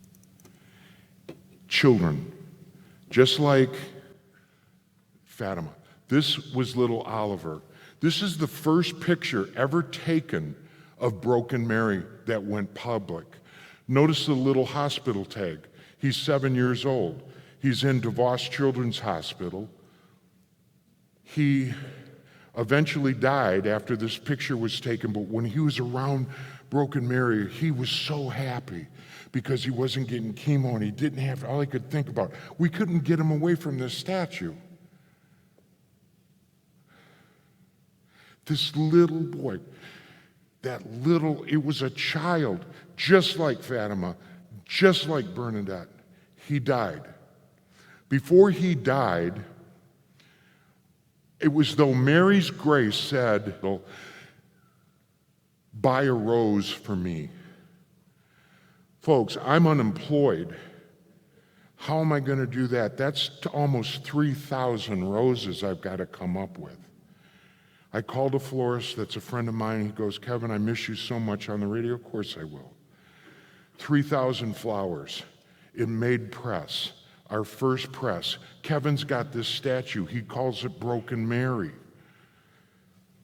Speaker 4: children, just like Fatima. This was little Oliver. This is the first picture ever taken of Broken Mary that went public. Notice the little hospital tag. He's 7 years old. He's in DeVos Children's Hospital. eventually died after this picture was taken, but when he was around Broken Mary, he was so happy because he wasn't getting chemo and he didn't have, all he could think about. We couldn't get him away from this statue. This little boy, it was a child, just like Fatima, just like Bernadette. He died. Before he died, it was though Mary's grace said, buy a rose for me. Folks, I'm unemployed. How am I going to do that? That's almost 3,000 roses I've got to come up with. I called a florist that's a friend of mine. He goes, Kevin, I miss you so much on the radio. Of course I will. 3,000 flowers. It made press, our first press. Kevin's got this statue. He calls it Broken Mary.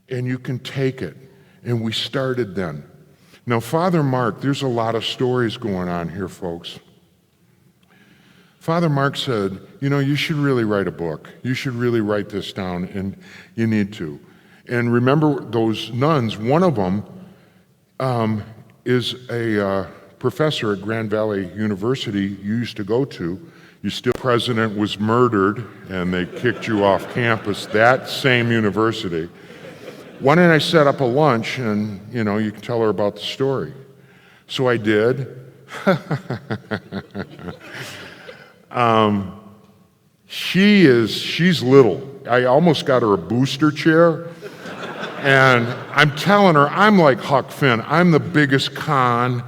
Speaker 4: And you can take it. And we started then. Now, Father Mark, there's a lot of stories going on here, folks. Father Mark said, you should really write a book. You should really write this down, and you need to. And remember those nuns, one of them is a professor at Grand Valley University you used to go to. President was murdered, and they kicked you off campus, that same university. Why didn't I set up a lunch and, you can tell her about the story? So I did. She's little. I almost got her a booster chair. And I'm telling her, I'm like Huck Finn. I'm the biggest con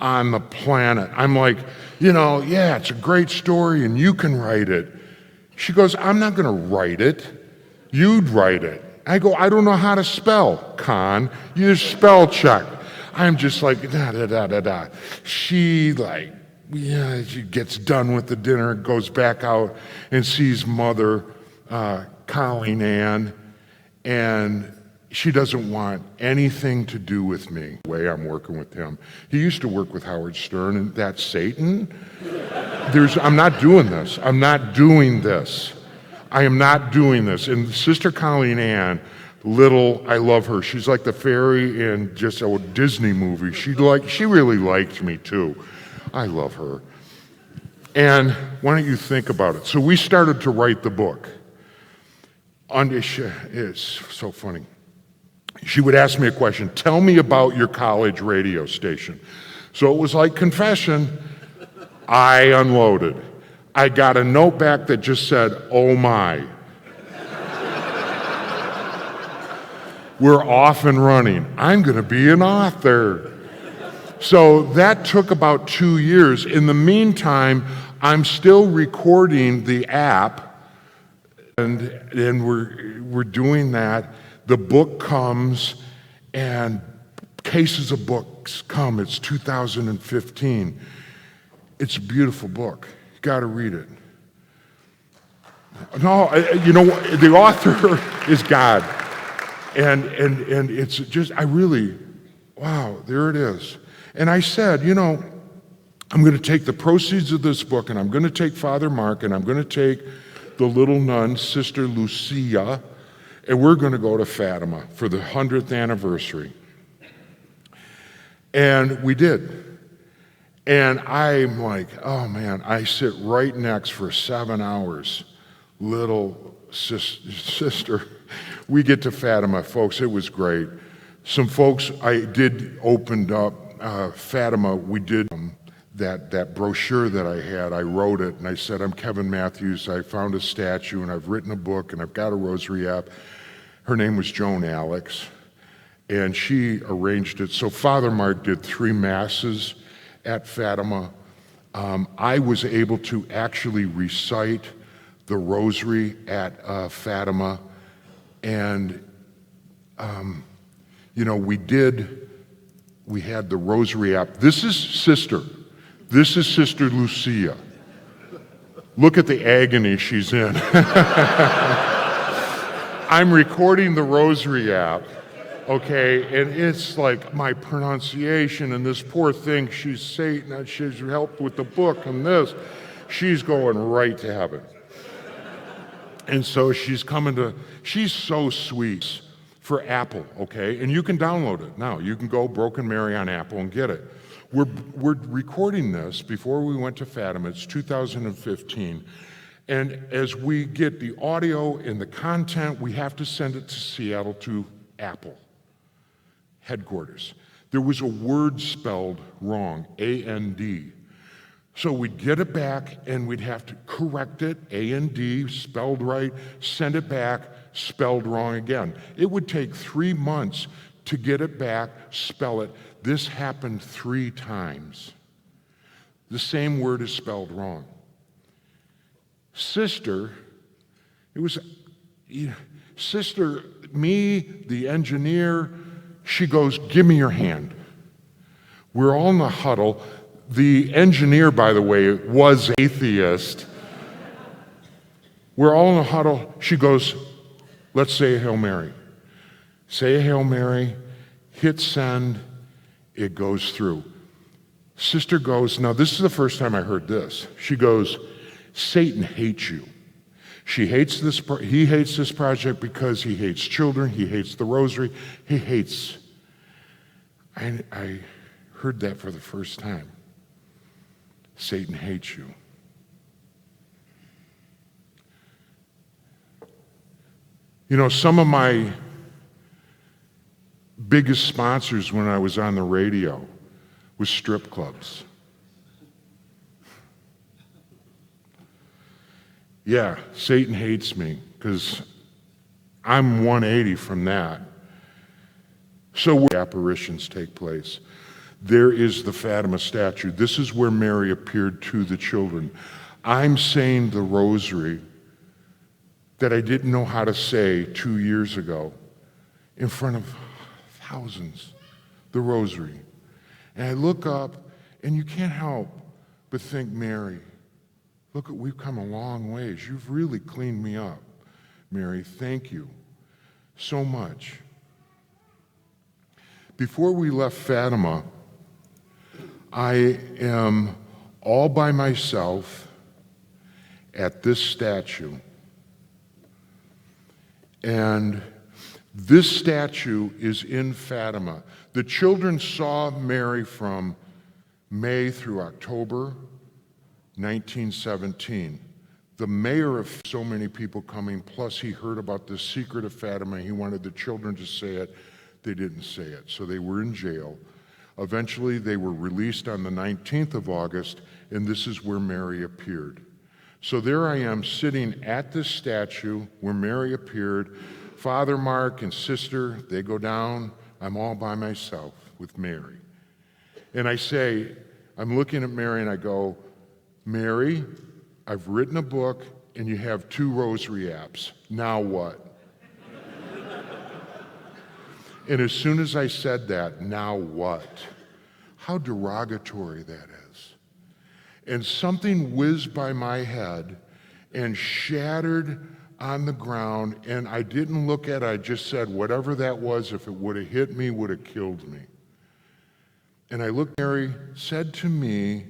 Speaker 4: on the planet. I'm like, yeah, it's a great story and you can write it. She goes, I'm not going to write it. You'd write it. I go, I don't know how to spell, con. You just spell check. I'm just like, da-da-da-da-da. She she gets done with the dinner, goes back out and sees Mother Colleen Ann, and she doesn't want anything to do with me. The way I'm working with him. He used to work with Howard Stern, and that's Satan. I'm not doing this. I'm not doing this. I am not doing this. And Sister Colleen Ann, I love her. She's like the fairy in just a Disney movie. She really liked me too. I love her. And why don't you think about it? So we started to write the book. It's so funny. She would ask me a question. Tell me about your college radio station. So it was like confession. I unloaded. I got a note back that just said, oh my. We're off and running. I'm going to be an author. So that took about 2 years. In the meantime, I'm still recording the app, and we're doing that. The book comes, and cases of books come. It's 2015. It's a beautiful book. You got to read it. No, the author is God. And it's just, wow, there it is. And I said, I'm going to take the proceeds of this book, and I'm going to take Father Mark, and I'm going to take the little nun, Sister Lucia, and we're going to go to Fatima for the 100th anniversary. And we did. And I'm like, oh man, I sit right next for 7 hours. Little sister. We get to Fatima, folks, it was great. Some folks, I did opened up Fatima, we did that brochure that I had, I wrote it, and I said, I'm Kevin Matthews, I found a statue, and I've written a book, and I've got a rosary app. Her name was Joan Alex, and she arranged it. So Father Mark did 3 masses at Fatima. I was able to actually recite the rosary at Fatima, and we had the rosary app. This is Sister Lucia. Look at the agony she's in. I'm recording the rosary app, okay, and it's like my pronunciation, and this poor thing, she's Satan, she's helped with the book and this. She's going right to heaven. And so she's so sweet for Apple, okay? And you can download it now. You can go Broken Mary on Apple and get it. We're recording this before we went to Fatima. It's 2015. And as we get the audio and the content, we have to send it to Seattle to Apple headquarters. There was a word spelled wrong, A-N-D. So we'd get it back and we'd have to correct it, A-N-D, spelled right, send it back, spelled wrong again. It would take 3 months to get it back, spell it. This happened 3 times. The same word is spelled wrong. Sister, Sister, me, the engineer, she goes, give me your hand. We're all in the huddle. The engineer, by the way, was atheist. We're all in the huddle. She goes, let's say a Hail Mary. Say a Hail Mary, hit send, it goes through. Sister goes, now this is the first time I heard this. She goes, Satan hates you. He hates this project because he hates children, he hates the rosary, he hates. I heard that for the first time. Satan hates you. You know, some of my biggest sponsors when I was on the radio was strip clubs. Yeah, Satan hates me because I'm 180 from that. So where apparitions take place. There is the Fatima statue. This is where Mary appeared to the children. I'm saying the rosary that I didn't know how to say 2 years ago in front of thousands, the rosary. And I look up, and you can't help but think, Mary, look, we've come a long ways. You've really cleaned me up. Mary, thank you so much. Before we left Fatima, I am all by myself at this statue. And this statue is in Fatima. The children saw Mary from May through October 1917. The mayor of so many people coming, plus he heard about the secret of Fatima. He wanted the children to say it. They didn't say it, so they were in jail. Eventually, they were released on the 19th of August, and this is where Mary appeared. So there I am sitting at this statue where Mary appeared. Father Mark and Sister, they go down. I'm all by myself with Mary. And I say, I'm looking at Mary and I go, Mary, I've written a book and you have 2 rosary apps. Now what? And as soon as I said that, now what? How derogatory that is. And something whizzed by my head and shattered on the ground, and I didn't look at it, I just said, whatever that was, if it would have hit me, would have killed me. And I looked, Mary said to me,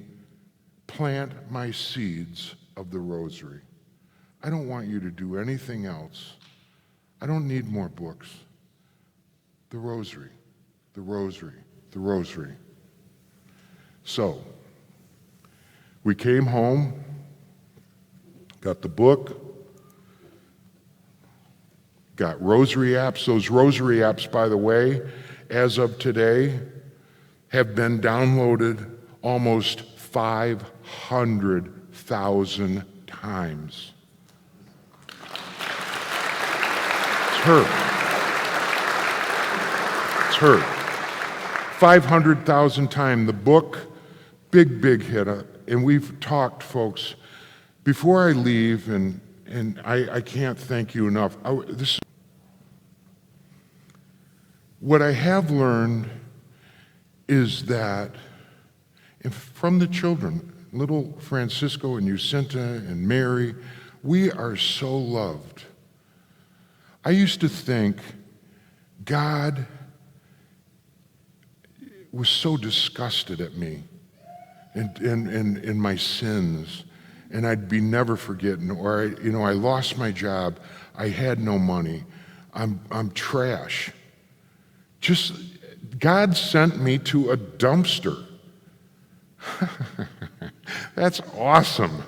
Speaker 4: plant my seeds of the rosary. I don't want you to do anything else. I don't need more books. The rosary, the rosary, the rosary. So, we came home, got the book, got rosary apps. Those rosary apps, by the way, as of today, have been downloaded almost 500,000 times. It's her. It's her. 500,000 times. The book, big hit. And we've talked, folks, before I leave, and I can't thank you enough. What I have learned is that from the children, little Francisco and Jacinta and Mary, we are so loved. I used to think God was so disgusted at me and my sins and I'd be never forgetting, or I lost my job, I had no money, I'm trash. Just, God sent me to a dumpster. That's awesome.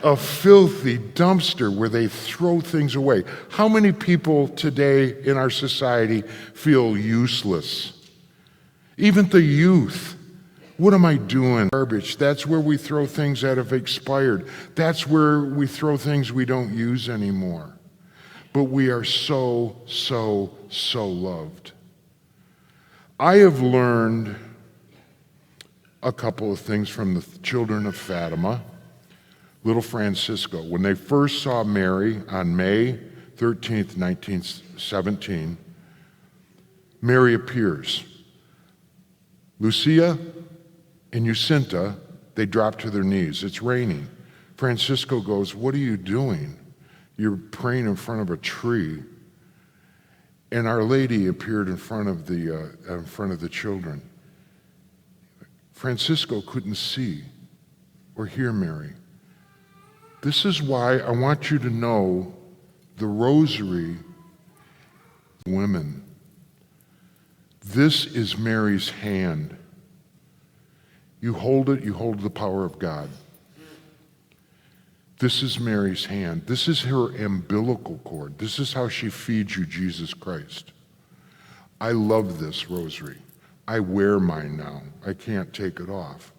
Speaker 4: A filthy dumpster where they throw things away. How many people today in our society feel useless? Even the youth. What am I doing? Garbage. That's where we throw things that have expired. That's where we throw things we don't use anymore. But we are so, so, so loved. I have learned a couple of things from the children of Fatima. Little Francisco, when they first saw Mary on May 13th, 1917, Mary appears. Lucia and Jacinta, they drop to their knees. It's raining. Francisco goes, "What are you doing? You're praying in front of a tree." And Our Lady appeared in front of the children. Francisco couldn't see or hear Mary. This is why I want you to know the rosary, women. This is Mary's hand. You hold it, you hold the power of God. This is Mary's hand. This is her umbilical cord. This is how she feeds you Jesus Christ. I love this rosary. I wear mine now. I can't take it off.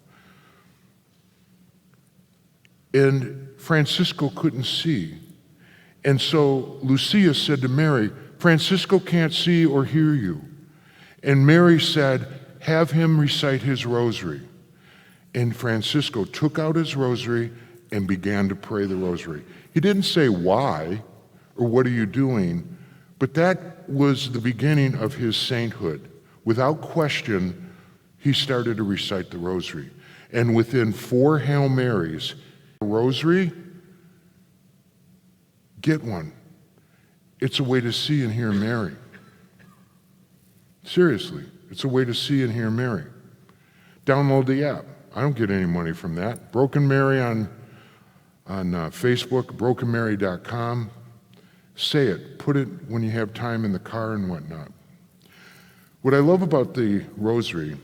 Speaker 4: And Francisco couldn't see. And so Lucia said to Mary, "Francisco can't see or hear you." And Mary said, "Have him recite his rosary." And Francisco took out his rosary and began to pray the rosary. He didn't say why or what are you doing, but that was the beginning of his sainthood. Without question, he started to recite the rosary. And within 4 Hail Marys, rosary, get one. It's a way to see and hear Mary. Seriously, it's a way to see and hear Mary. Download the app. I don't get any money from that. Broken Mary on Facebook, brokenmary.com. Say it. Put it when you have time in the car and whatnot. What I love about the rosary,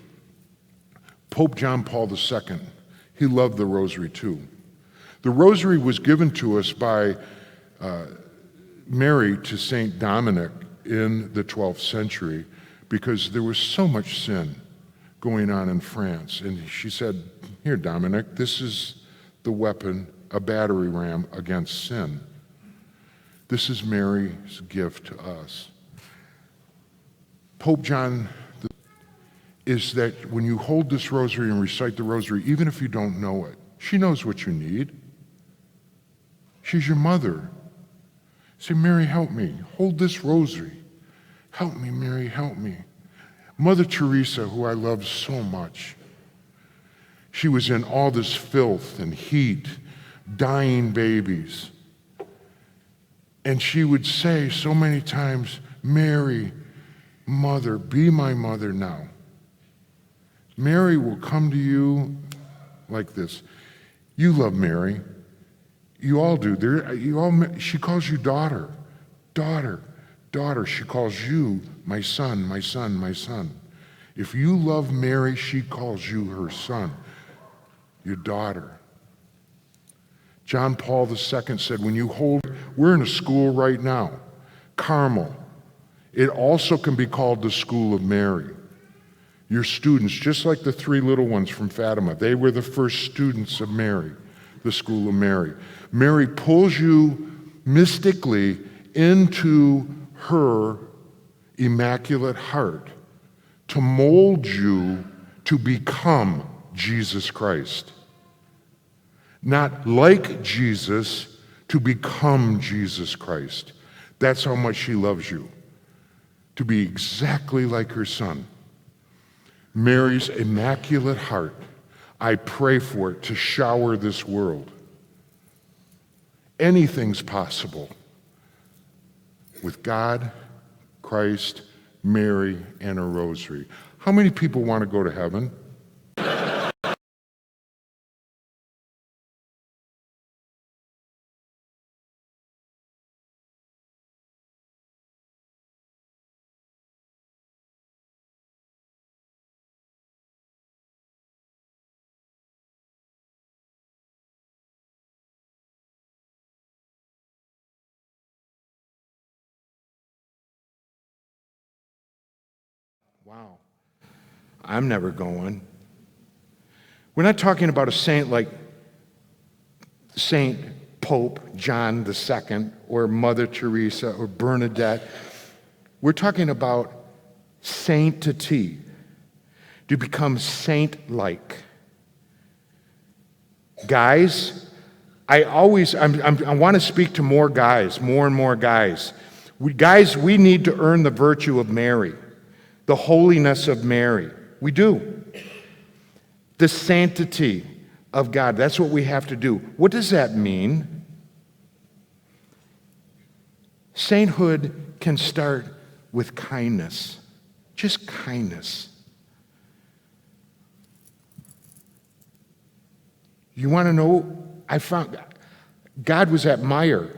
Speaker 4: Pope John Paul II, he loved the rosary too. The rosary was given to us by Mary to Saint Dominic in the 12th century because there was so much sin going on in France. And she said, "Here, Dominic, this is the weapon, a battery ram against sin. This is Mary's gift to us." Pope John is that when you hold this rosary and recite the rosary, even if you don't know it, she knows what you need. She's your mother. Say, "Mary, help me. Hold this rosary. Help me, Mary, help me." Mother Teresa, who I love so much, she was in all this filth and heat, dying babies. And she would say so many times, "Mary, Mother, be my mother now." Mary will come to you like this. You love Mary. You all do. She calls you daughter, daughter, daughter. She calls you my son, my son, my son. If you love Mary, she calls you her son, your daughter. John Paul II said, we're in a school right now, Carmel. It also can be called the School of Mary. Your students, just like the 3 little ones from Fatima, they were the first students of Mary, the School of Mary. Mary pulls you mystically into her immaculate heart to mold you to become Jesus Christ. Not like Jesus, to become Jesus Christ. That's how much she loves you. To be exactly like her son. Mary's immaculate heart, I pray for it to shower this world. Anything's possible with God, Christ, Mary, and a rosary. How many people want to go to heaven?
Speaker 6: Wow. I'm never going. We're not talking about a saint like Saint Pope John II or Mother Teresa or Bernadette. We're talking about sanctity, to become saint-like. Guys, I want to speak to more guys, more and more guys. We need to earn the virtue of Mary, the holiness of Mary. We do. The sanctity of God. That's what we have to do. What does that mean? Sainthood can start with kindness. Just kindness. You want to know? I found God was at Meijer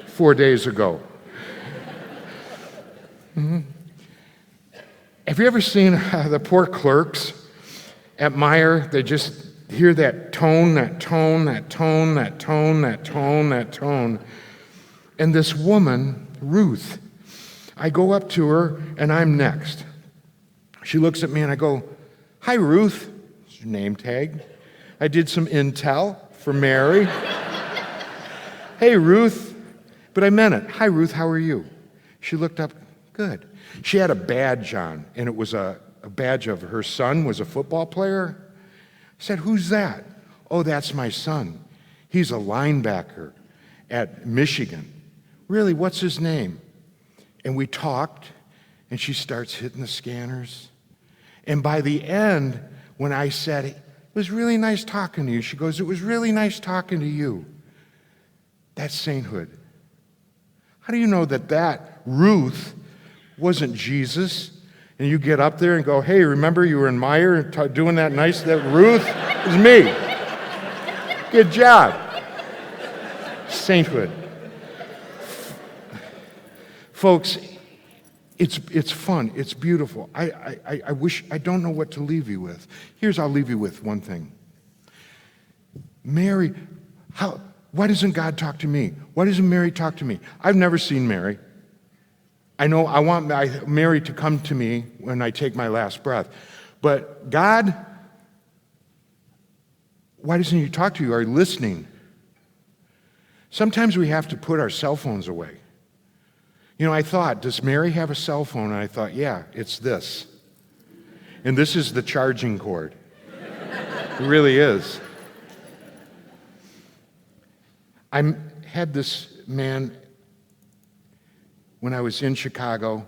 Speaker 6: 4 days ago. Mm-hmm. Have you ever seen the poor clerks at Meijer? They just hear that tone, that tone, that tone, that tone, that tone, that tone. And this woman, Ruth, I go up to her and I'm next. She looks at me and I go, "Hi, Ruth." It's your name tag. I did some intel for Mary. "Hey, Ruth." But I meant it. "Hi, Ruth, how are you?" She looked up, "Good." She had a badge on, and it was a badge of her son was a football player. I said, "Who's that?" "Oh, that's my son. He's a linebacker at Michigan." "Really, what's his name?" And we talked, and she starts hitting the scanners. And by the end, when I said, "It was really nice talking to you," she goes, "It was really nice talking to you." That's sainthood. How do you know that Ruth wasn't Jesus? And you get up there and go, "Hey, remember you were in Meijer doing that nice, that Ruth is me. Good job." Sainthood. Folks, it's fun. It's beautiful. I wish, I don't know what to leave you with. I'll leave you with one thing. Mary, why doesn't God talk to me? Why doesn't Mary talk to me? I've never seen Mary. I know I want Mary to come to me when I take my last breath. But God, why doesn't He talk to you? Are you listening? Sometimes we have to put our cell phones away. You know, I thought, does Mary have a cell phone? And I thought, yeah, it's this. And this is the charging cord. It really is. I had this man when I was in Chicago,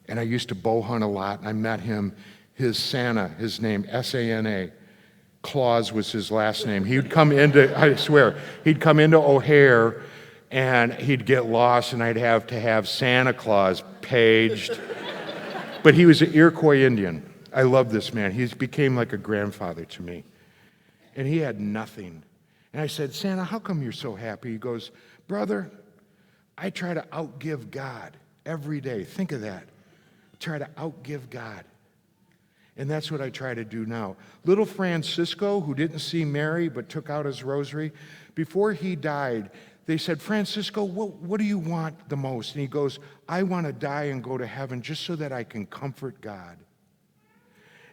Speaker 6: and I used to bow hunt a lot. I met him. His Santa, his name, S-A-N-A. Claus was his last name. He'd come into, I swear, he'd come into O'Hare, and he'd get lost, and I'd have to have Santa Claus paged. But he was an Iroquois Indian. I love this man. He became like a grandfather to me. And he had nothing. And I said, "Santa, how come you're so happy?" He goes, "Brother, I try to outgive God every day." Think of that. Try to outgive God. And that's what I try to do now. Little Francisco, who didn't see Mary but took out his rosary, before he died, they said, "Francisco, what do you want the most?" And he goes, "I want to die and go to heaven just so that I can comfort God."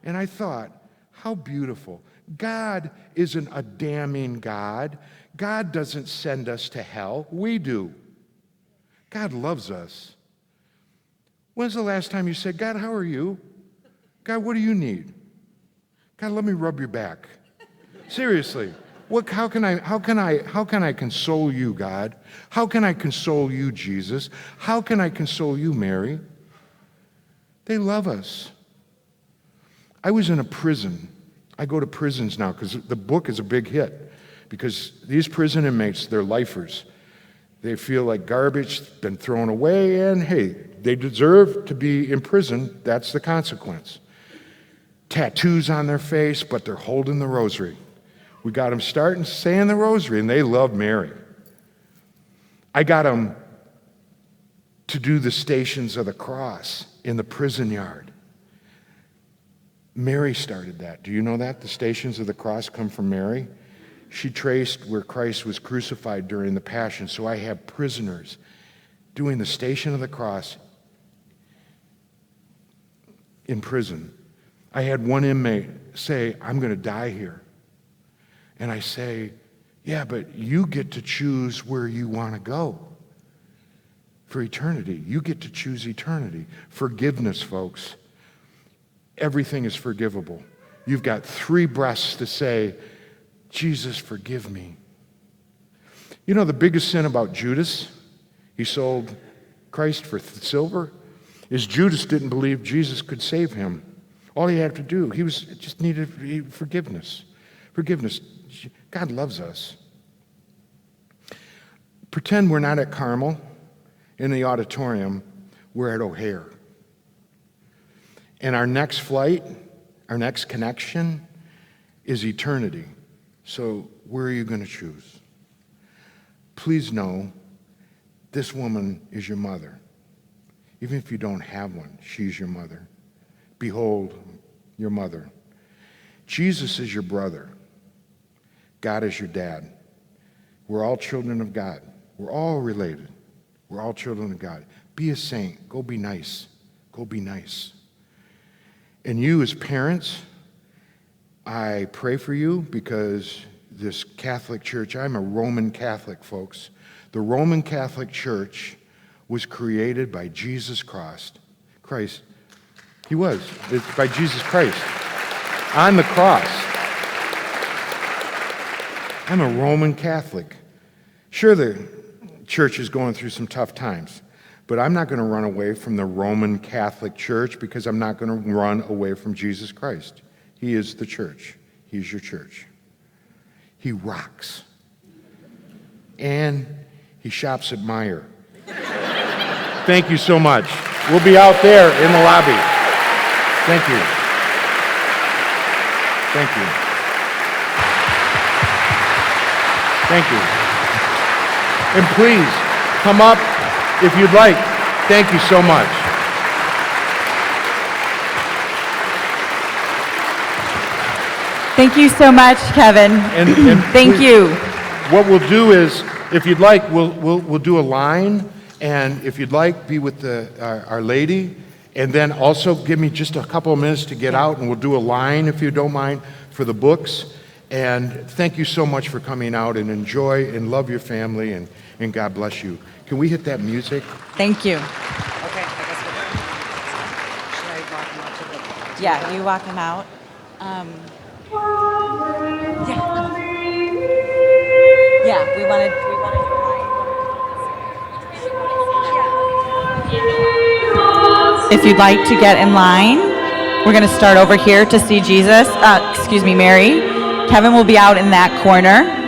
Speaker 6: And I thought, how beautiful. God isn't a damning God. God doesn't send us to hell. We do. God loves us. When's the last time you said, "God, how are you? God, what do you need? God, let me rub your back." Seriously. How can I console you, God? How can I console you, Jesus? How can I console you, Mary? They love us. I was in a prison. I go to prisons now because the book is a big hit. Because these prison inmates, they're lifers. They feel like garbage, been thrown away, and hey, they deserve to be in prison. That's the consequence. Tattoos on their face, but they're holding the rosary. We got them starting saying the rosary, and they love Mary. I got them to do the Stations of the Cross in the prison yard. Mary started that. Do you know that? The Stations of the Cross come from Mary. She traced where Christ was crucified during the Passion. So I have prisoners doing the Station of the Cross in prison. I had one inmate say, I'm going to die here. And I say, yeah, but you get to choose where you want to go for eternity. You get to choose eternity. Forgiveness, folks. Everything is forgivable. You've got 3 breaths to say, Jesus, forgive me. You know the biggest sin about Judas? He sold Christ for silver. Is Judas didn't believe Jesus could save him. All he had to do, just needed forgiveness. Forgiveness. God loves us. Pretend we're not at Carmel in the auditorium, we're at O'Hare. And our next flight, our next connection is eternity. So where are you going to choose? Please know, this woman is your mother. Even if you don't have one, she's your mother. Behold, your mother. Jesus is your brother. God is your dad. We're all children of God. We're all related. We're all children of God. Be a saint. Go be nice. Go be nice. And you as parents, I pray for you because this Catholic Church, I'm a Roman Catholic, folks. The Roman Catholic Church was created by Jesus Christ. He was. It's by Jesus Christ on the cross. I'm a Roman Catholic. Sure, the church is going through some tough times, but I'm not going to run away from the Roman Catholic Church because I'm not going to run away from Jesus Christ. He is the church. He's your church. He rocks. And he shops at Meijer. Thank you so much. We'll be out there in the lobby. Thank you. Thank you. Thank you. And please, come up if you'd like. Thank you so much.
Speaker 1: Thank you so much, Kevin.
Speaker 6: And
Speaker 1: Thank
Speaker 6: please,
Speaker 1: you.
Speaker 6: What we'll do is, if you'd like, we'll do a line, and if you'd like, be with Our Lady, and then also give me just a couple of minutes to get out, and we'll do a line, if you don't mind, for the books. And thank you so much for coming out, and enjoy and love your family, and God bless you. Can we hit that music?
Speaker 1: Thank you.
Speaker 2: Okay, I guess we're done. Should I walk him out to the...
Speaker 1: Yeah, you walk him out. Yeah, we wanted to If you'd like to get in line, we're going to start over here to see Jesus. Mary. Kevin will be out in that corner.